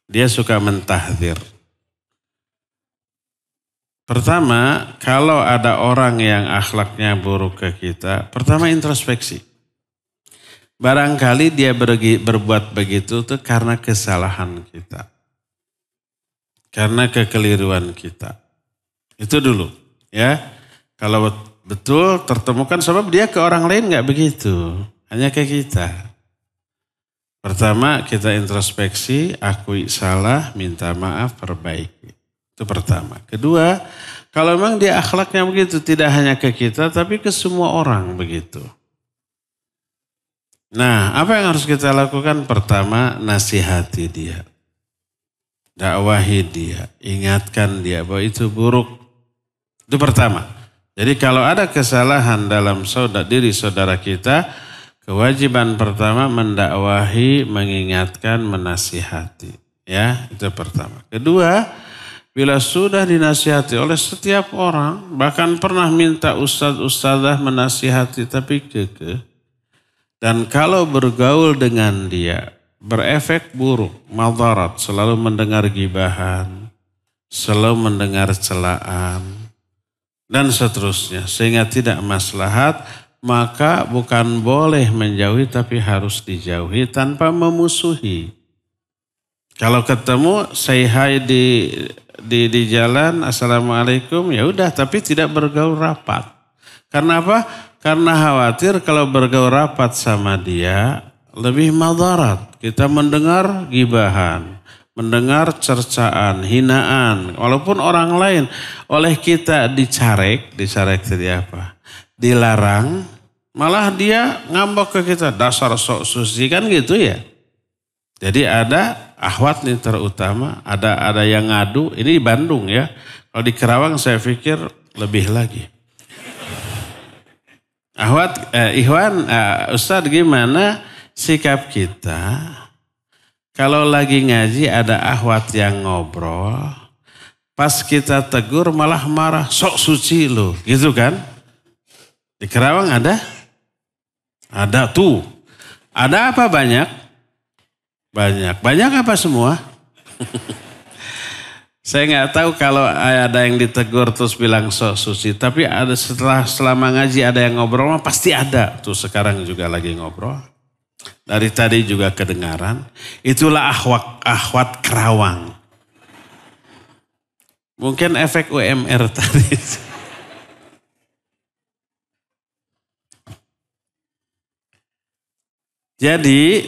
dia suka mentahdzir. Pertama, kalau ada orang yang akhlaknya buruk ke kita, pertama introspeksi. Barangkali dia berbuat begitu tuh karena kesalahan kita. Karena kekeliruan kita. Itu dulu ya. Kalau betul tertemukan sebab dia ke orang lain nggak begitu. Hanya ke kita. Pertama kita introspeksi, akui salah, minta maaf, perbaiki. Itu pertama. Kedua, kalau memang dia akhlaknya begitu, tidak hanya ke kita tapi ke semua orang begitu. Nah, apa yang harus kita lakukan? Pertama, nasihati dia. Dakwahi dia, ingatkan dia bahwa itu buruk. Itu pertama. Jadi kalau ada kesalahan dalam diri saudara kita, kewajiban pertama mendakwahi, mengingatkan, menasihati. Ya, itu pertama. Kedua, bila sudah dinasihati oleh setiap orang, bahkan pernah minta ustadz-ustadzah menasihati tapi kekeh. Dan kalau bergaul dengan dia, berefek buruk, madarat, selalu mendengar gibahan, selalu mendengar celaan, dan seterusnya. Sehingga tidak maslahat, maka bukan boleh menjauhi tapi harus dijauhi tanpa memusuhi. Kalau ketemu say hi di jalan, assalamualaikum, ya udah, tapi tidak bergaul rapat. Karena apa? Karena khawatir kalau bergaul rapat sama dia lebih madarat. Kita mendengar gibahan, mendengar cercaan, hinaan, walaupun orang lain oleh kita dicarek tadi apa? Dilarang, Malah dia ngambek ke kita, dasar sok suci kan gitu ya. Jadi ada akhwat nih terutama, ada yang ngadu, ini di Bandung ya. Kalau di Kerawang saya pikir lebih lagi. Ikhwan, Ustadz gimana sikap kita kalau lagi ngaji ada akhwat yang ngobrol, pas kita tegur malah marah, sok suci lo, gitu kan? Di Kerawang ada? Ada tuh. Ada apa banyak? Banyak apa semua? Saya nggak tahu kalau ada yang ditegur terus bilang sok suci. Tapi ada selama ngaji ada yang ngobrol, pasti ada. Tuh sekarang juga lagi ngobrol. Dari tadi juga kedengaran. Itulah akhwat Kerawang. Mungkin efek UMR tadi. Jadi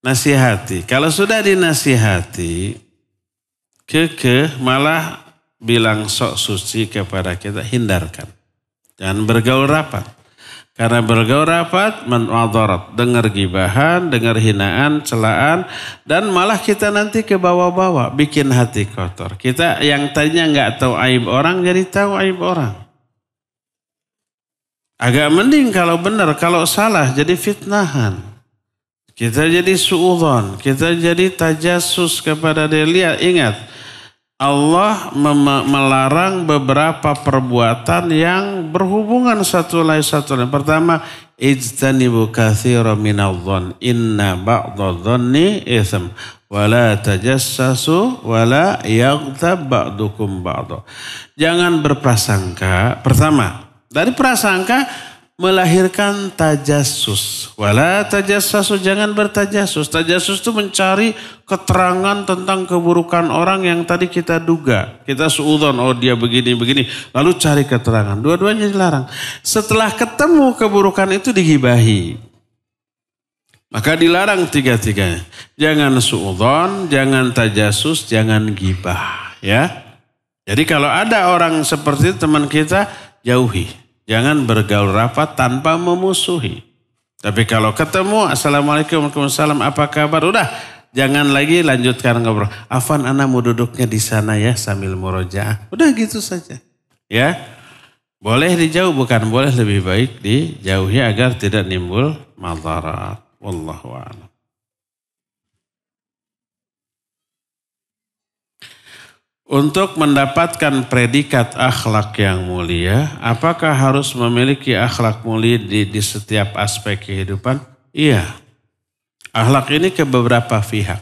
nasihati. Kalau sudah dinasihati, malah bilang sok suci kepada kita, hindarkan. Jangan bergaul rapat. Karena bergaul rapat menadarat, dengar gibahan, dengar hinaan, celaan, dan malah kita nanti ke bawah-bawah, bikin hati kotor. Kita yang tadinya nggak tahu aib orang, jadi tahu aib orang. Agak mending kalau benar, kalau salah jadi fitnahan. Kita jadi suudzon, kita jadi tajasus kepada dia. Lihat, ingat, Allah melarang beberapa perbuatan yang berhubungan satu lain satu lain. Pertama, ijtanibu katsiran minadh-dhon, inna ba'dadh-dhonni itsm, wala tajassasu wala yaghtab ba'dukum ba'dha. Jangan berprasangka. Pertama, dari prasangka melahirkan tajassus. Wala tajassasu, jangan bertajassus. Tajassus itu mencari keterangan tentang keburukan orang yang tadi kita duga. Kita suudzon, oh dia begini-begini. Lalu cari keterangan. Dua-duanya dilarang. Setelah ketemu keburukan itu digibahi. Maka dilarang tiga-tiganya. Jangan suudzon, jangan tajassus, jangan gibah. Ya. Jadi kalau ada orang seperti itu, teman kita, jauhi. Jangan bergaul rapat tanpa memusuhi. Tapi kalau ketemu, assalamualaikum, waalaikumsalam, apa kabar? Udah, jangan lagi lanjutkan ngobrol. Afwan, ana mau duduknya di sana ya sambil murojaah. Udah gitu saja. Ya, boleh dijauh, bukan boleh, lebih baik dijauhi agar tidak nimbul madarat. Wallahu a'lam. Untuk mendapatkan predikat akhlak yang mulia, apakah harus memiliki akhlak mulia di setiap aspek kehidupan? Iya. Akhlak ini ke beberapa pihak.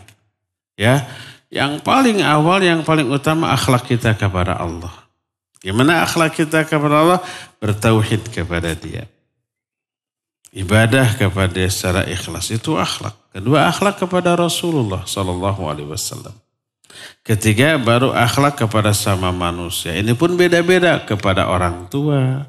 Ya, yang paling awal, yang paling utama akhlak kita kepada Allah. Gimana akhlak kita kepada Allah? Bertauhid kepada Dia. Ibadah kepada Dia secara ikhlas, itu akhlak. Kedua, akhlak kepada Rasulullah SAW. Ketiga, baru akhlak kepada sama manusia. Ini pun beda-beda, kepada orang tua,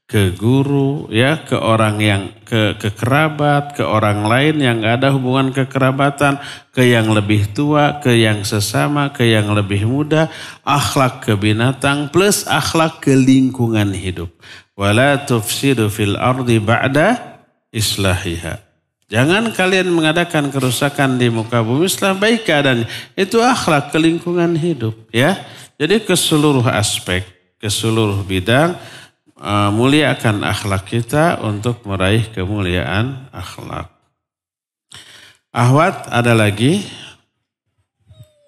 ke guru, ya, ke orang yang ke kerabat, ke orang lain yang gak ada hubungan kekerabatan, ke yang lebih tua, ke yang sesama, ke yang lebih muda, akhlak ke binatang plus akhlak ke lingkungan hidup. Wala tufsidu fil ardi ba'da islahiha. Jangan kalian mengadakan kerusakan di muka bumi setelah baik keadaannya. Itu akhlak ke lingkungan hidup. Ya. Jadi ke seluruh aspek, ke seluruh bidang, muliakan akhlak kita untuk meraih kemuliaan akhlak. Ahwat, ada lagi?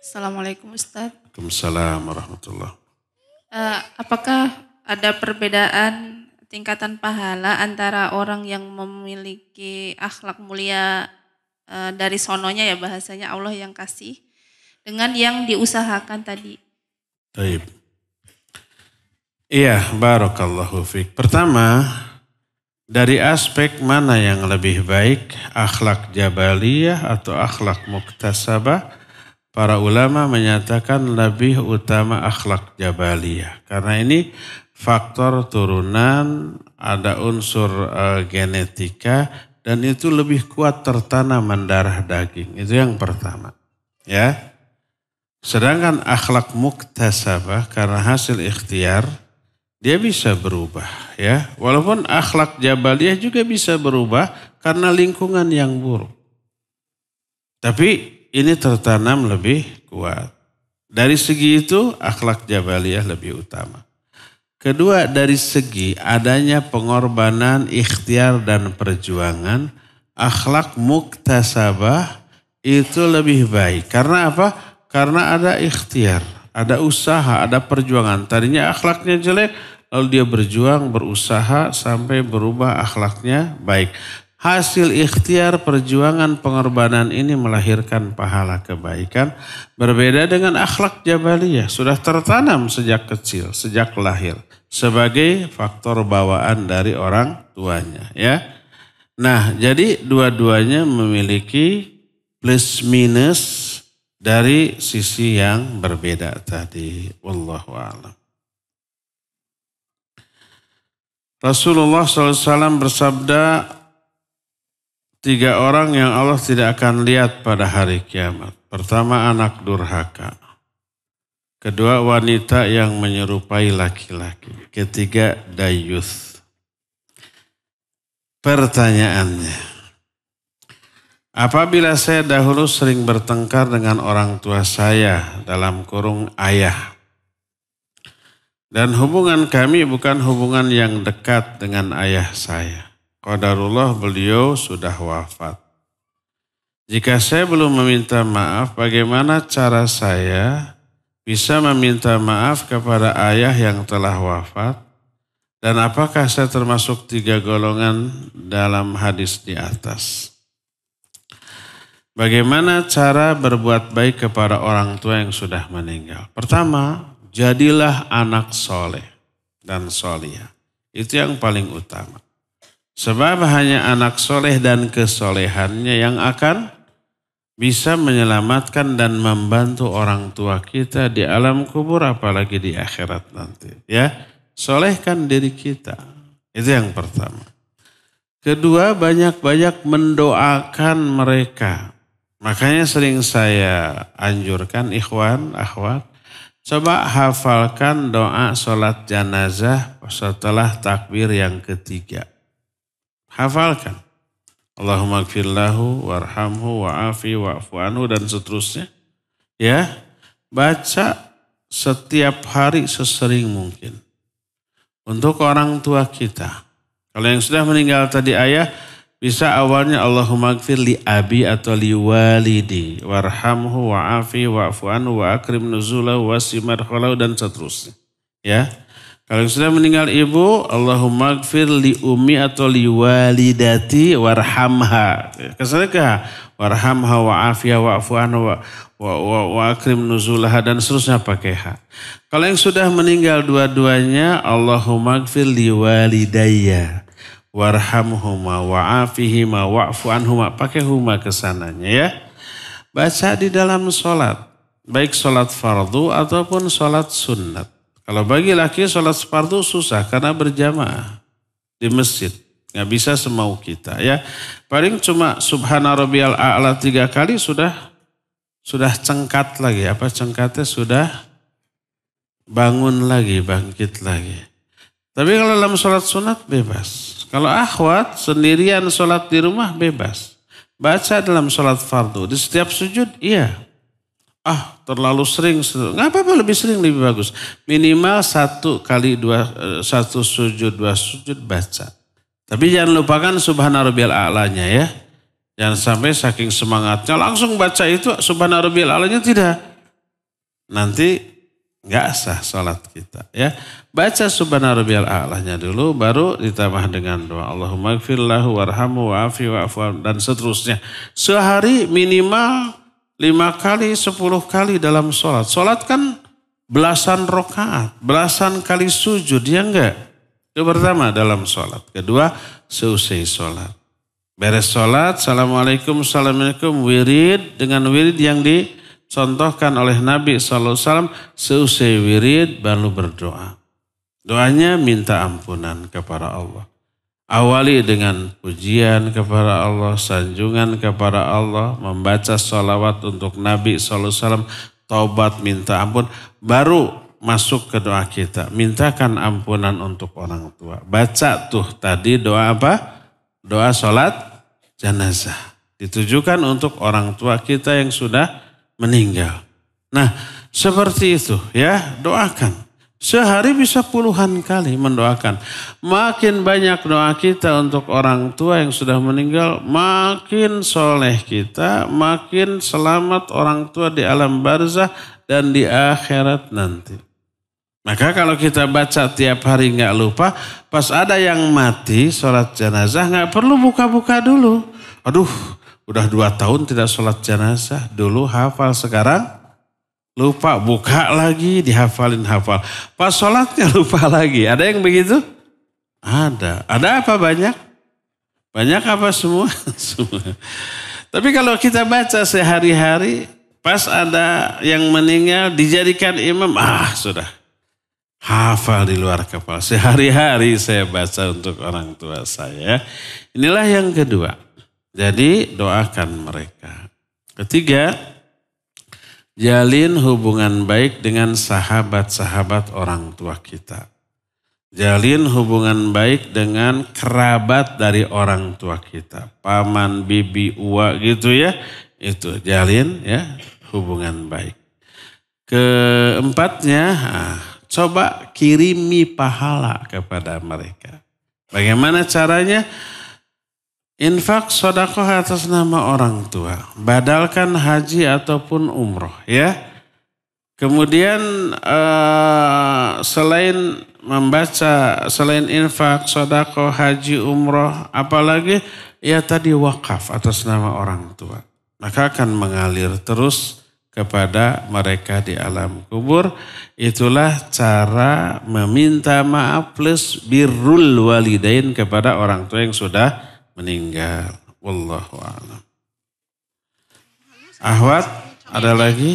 Assalamualaikum Ustaz. Waalaikumsalam warahmatullahi. Apakah ada perbedaan tingkatan pahala antara orang yang memiliki akhlak mulia dari sononya, ya bahasanya Allah yang kasih, dengan yang diusahakan tadi? Baik. Iya, barakallahu fiik. Pertama, dari aspek mana yang lebih baik, akhlak jabaliyah atau akhlak muktasabah? Para ulama menyatakan lebih utama akhlak jabaliyah. Karena ini faktor turunan, ada unsur genetika, dan itu lebih kuat tertanam mendarah daging. Itu yang pertama. Ya. Sedangkan akhlak muktasabah karena hasil ikhtiar, dia bisa berubah ya. Walaupun akhlak jabaliyah juga bisa berubah karena lingkungan yang buruk. Tapi ini tertanam lebih kuat. Dari segi itu akhlak jabaliyah lebih utama. Kedua, dari segi adanya pengorbanan, ikhtiar dan perjuangan, akhlak muktasabah itu lebih baik. Karena apa? Karena ada ikhtiar, ada usaha, ada perjuangan. Tadinya akhlaknya jelek, lalu dia berjuang, berusaha sampai berubah akhlaknya baik. Hasil ikhtiar, perjuangan, pengorbanan ini melahirkan pahala kebaikan. Berbeda dengan akhlak jabaliyah. Sudah tertanam sejak kecil, sejak lahir. Sebagai faktor bawaan dari orang tuanya. Ya. Nah, jadi dua-duanya memiliki plus minus dari sisi yang berbeda tadi. Wallahu a'lam. Rasulullah SAW bersabda, 3 orang yang Allah tidak akan lihat pada hari kiamat. Pertama, anak durhaka. Kedua, wanita yang menyerupai laki-laki. Ketiga, dayuth. Pertanyaannya, apabila saya dahulu sering bertengkar dengan orang tua saya dalam kurung ayah. Dan hubungan kami bukan hubungan yang dekat dengan ayah saya. Qadarullah beliau sudah wafat. Jika saya belum meminta maaf, bagaimana cara saya bisa meminta maaf kepada ayah yang telah wafat? Dan apakah saya termasuk 3 golongan dalam hadis di atas? Bagaimana cara berbuat baik kepada orang tua yang sudah meninggal? Pertama, jadilah anak soleh dan solihah. Itu yang paling utama. Sebab hanya anak soleh dan kesolehannya yang akan bisa menyelamatkan dan membantu orang tua kita di alam kubur, apalagi di akhirat nanti. Ya, solehkan diri kita. Itu yang pertama. Kedua, banyak-banyak mendoakan mereka. Makanya sering saya anjurkan ikhwan, akhwat, coba hafalkan doa sholat janazah setelah takbir yang ketiga. Hafalkan. Allahumma gfirlahu warhamhu wa'afi wa'fu anhu dan seterusnya. Ya, baca setiap hari sesering mungkin. Untuk orang tua kita. Kalau yang sudah meninggal tadi ayah, bisa awalnya Allahumma gfir li abi atau li walidi warhamhu wa'afi wa'fu anhu wa akrim nuzulahu wasimar kholau dan seterusnya. Ya. Kalau yang sudah meninggal ibu, Allahumma gfir li ummi atau li walidati warhamha. Kesanakah? Warhamha wa'afiyah wa'fu anha wa akrim nuzulaha dan seterusnya pakai ha. Kalau yang sudah meninggal dua-duanya, Allahumma gfir li walidayya warhamhuma wa'afihima wa'fu anhuma. Pakai huma kesananya ya. Baca di dalam sholat. Baik sholat fardu ataupun sholat sunnat. Kalau bagi laki sholat fardu susah karena berjamaah di masjid. Nggak bisa semau kita ya. Paling cuma subhana rabbiyal a'la 3 kali sudah cengkat lagi. Apa cengkatnya? Sudah bangun lagi, bangkit lagi. Tapi kalau dalam sholat sunat bebas. Kalau akhwat sendirian sholat di rumah bebas. Baca dalam sholat fardu. Di setiap sujud iya. Terlalu sering, nggak apa-apa, lebih sering lebih bagus. Minimal 1 kali 1 sujud 2 sujud baca. Tapi jangan lupakan subhana rabbiyal a'lanya ya. Jangan sampai saking semangatnya langsung baca itu subhana rabbiyal a'lanya, tidak. Nanti nggak sah sholat kita ya. Baca subhana rabbiyal a'lanya dulu, baru ditambah dengan doa Allahumma gfirlahu warhamhu wa'afi wa'fu dan seterusnya. Sehari minimal 5 kali, 10 kali dalam sholat. Sholat kan belasan rakaat, belasan kali sujud, ya enggak? Itu pertama dalam sholat. Kedua, seusai sholat. Beres sholat, assalamualaikum, assalamualaikum, wirid. Dengan wirid yang dicontohkan oleh Nabi SAW, seusai wirid baru berdoa. Doanya minta ampunan kepada Allah. Awali dengan pujian kepada Allah, sanjungan kepada Allah, membaca sholawat untuk Nabi SAW, taubat minta ampun, baru masuk ke doa kita. Mintakan ampunan untuk orang tua. Baca tuh tadi doa apa? Doa sholat jenazah. Ditujukan untuk orang tua kita yang sudah meninggal. Nah, seperti itu ya, doakan. Sehari bisa puluhan kali mendoakan. Makin banyak doa kita untuk orang tua yang sudah meninggal, makin soleh kita, makin selamat orang tua di alam barzah dan di akhirat nanti. Maka kalau kita baca tiap hari nggak lupa, pas ada yang mati sholat jenazah nggak perlu buka-buka dulu. Aduh, udah 2 tahun tidak sholat jenazah, dulu hafal, sekarang lupa, buka lagi, dihafal. Pas sholatnya lupa lagi. Ada yang begitu? Ada. Ada apa banyak? Banyak apa semua? Semua. Tapi kalau kita baca sehari-hari, pas ada yang meninggal, dijadikan imam, sudah. Hafal di luar kepala. Sehari-hari saya baca untuk orang tua saya. Inilah yang kedua. Jadi doakan mereka. Ketiga, jalin hubungan baik dengan sahabat-sahabat orang tua kita. Jalin hubungan baik dengan kerabat dari orang tua kita. Paman, bibi, uwa gitu ya. Itu jalin ya hubungan baik. Keempatnya, coba kirimi pahala kepada mereka. Bagaimana caranya? Infak sedekah atas nama orang tua. Badalkan haji ataupun umroh ya. Kemudian selain membaca, selain infak, sedekah, haji, umroh, apalagi ya tadi wakaf atas nama orang tua. Maka akan mengalir terus kepada mereka di alam kubur. Itulah cara meminta maaf plus birrul walidain kepada orang tua yang sudah meninggal. Wallahu a'lam. Ahwat, ada lagi?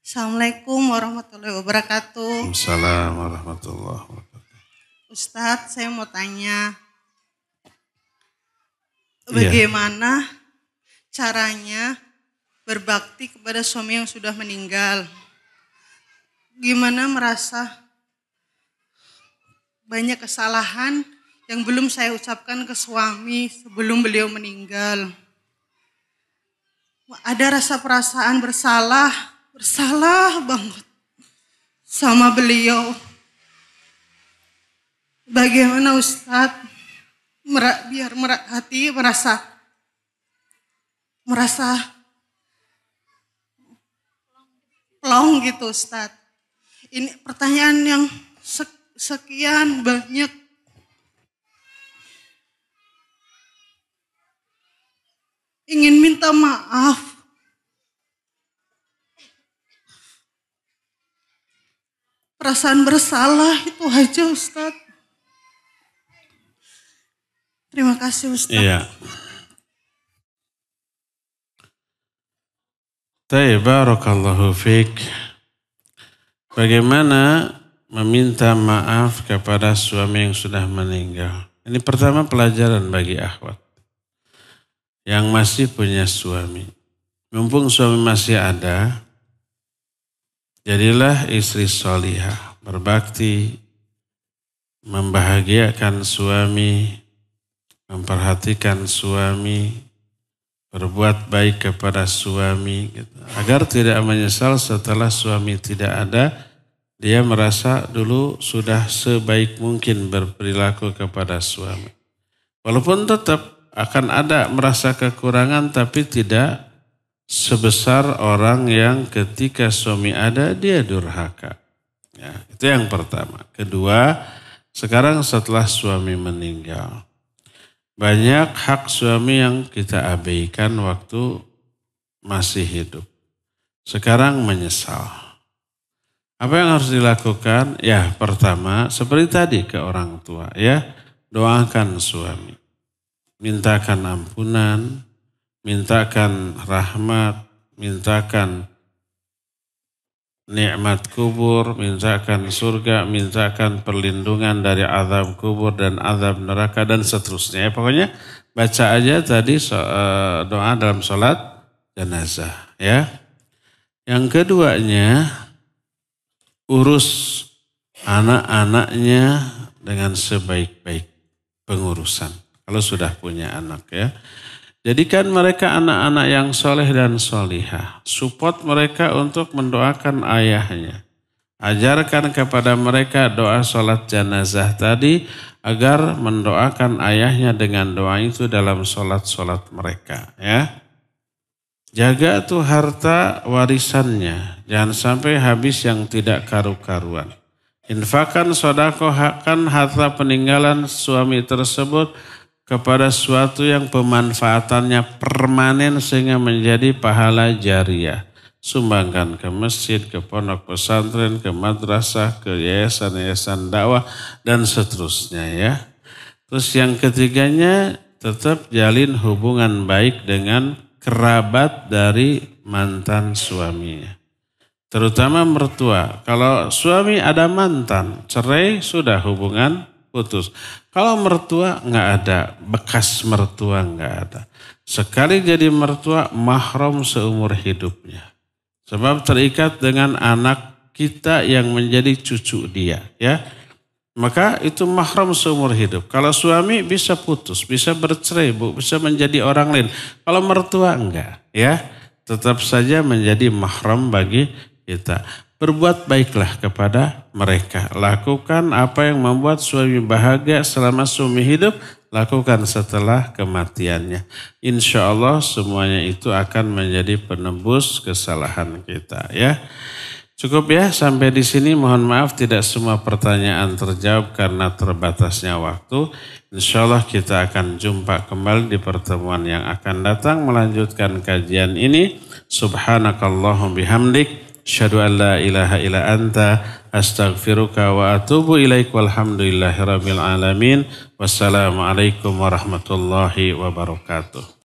Assalamualaikum warahmatullahi wabarakatuh. Assalamualaikum warahmatullahi wabarakatuh. Ustadz, saya mau tanya, bagaimana caranya berbakti kepada suami yang sudah meninggal? Gimana merasa banyak kesalahan yang belum saya ucapkan ke suami sebelum beliau meninggal. Ada rasa perasaan bersalah banget sama beliau. Bagaimana Ustadz biar hati merasa plong gitu Ustadz. Ini pertanyaan yang sekian banyak. Ingin minta maaf. Perasaan bersalah itu aja Ustadz. Terima kasih Ustadz. Iya. Barakallahu fiik. Bagaimana meminta maaf kepada suami yang sudah meninggal. Ini pertama pelajaran bagi akhwat yang masih punya suami. Mumpung suami masih ada, jadilah istri solihah, berbakti, membahagiakan suami, memperhatikan suami, berbuat baik kepada suami, agar tidak menyesal setelah suami tidak ada. Dia merasa dulu sudah sebaik mungkin berperilaku kepada suami. Walaupun tetap akan ada merasa kekurangan, tapi tidak sebesar orang yang ketika suami ada dia durhaka. Ya, itu yang pertama. Kedua, sekarang setelah suami meninggal, banyak hak suami yang kita abaikan waktu masih hidup. Sekarang menyesal. Apa yang harus dilakukan? Ya, pertama seperti tadi ke orang tua ya, doakan suami. Mintakan ampunan, mintakan rahmat, mintakan nikmat kubur, mintakan surga, mintakan perlindungan dari azab kubur dan azab neraka dan seterusnya. Pokoknya baca aja tadi doa dalam sholat jenazah ya. Yang keduanya, urus anak-anaknya dengan sebaik-baik pengurusan. Kalau sudah punya anak ya. Jadikan mereka anak-anak yang soleh dan solihah. Support mereka untuk mendoakan ayahnya. Ajarkan kepada mereka doa sholat jenazah tadi agar mendoakan ayahnya dengan doa itu dalam sholat-sholat mereka ya. Jaga tuh harta warisannya, jangan sampai habis yang tidak karu-karuan. Infakkan, sodakohkan harta peninggalan suami tersebut kepada suatu yang pemanfaatannya permanen sehingga menjadi pahala jariah. Sumbangkan ke masjid, ke pondok pesantren, ke madrasah, ke yayasan-yayasan dakwah, dan seterusnya ya. Terus yang ketiganya, tetap jalin hubungan baik dengan kerabat dari mantan suaminya. Terutama mertua. Kalau suami ada mantan, cerai sudah hubungan putus. Kalau mertua nggak ada, bekas mertua nggak ada. Sekali jadi mertua, mahram seumur hidupnya. Sebab terikat dengan anak kita yang menjadi cucu dia. Ya. Maka itu mahram seumur hidup. Kalau suami bisa putus, bisa bercerai, bisa menjadi orang lain. Kalau mertua enggak, ya tetap saja menjadi mahram bagi kita. Berbuat baiklah kepada mereka. Lakukan apa yang membuat suami bahagia selama suami hidup, lakukan setelah kematiannya. Insya Allah semuanya itu akan menjadi penebus kesalahan kita, ya. Cukup ya sampai di sini. Mohon maaf tidak semua pertanyaan terjawab karena terbatasnya waktu. Insya Allah kita akan jumpa kembali di pertemuan yang akan datang melanjutkan kajian ini. Subhanakallahum bihamdik. Asyhadu an la ilaha illa anta. Astaghfiruka wa atubu ilaik. Walhamdulillahirabbil alamin. Wassalamualaikum warahmatullahi wabarakatuh.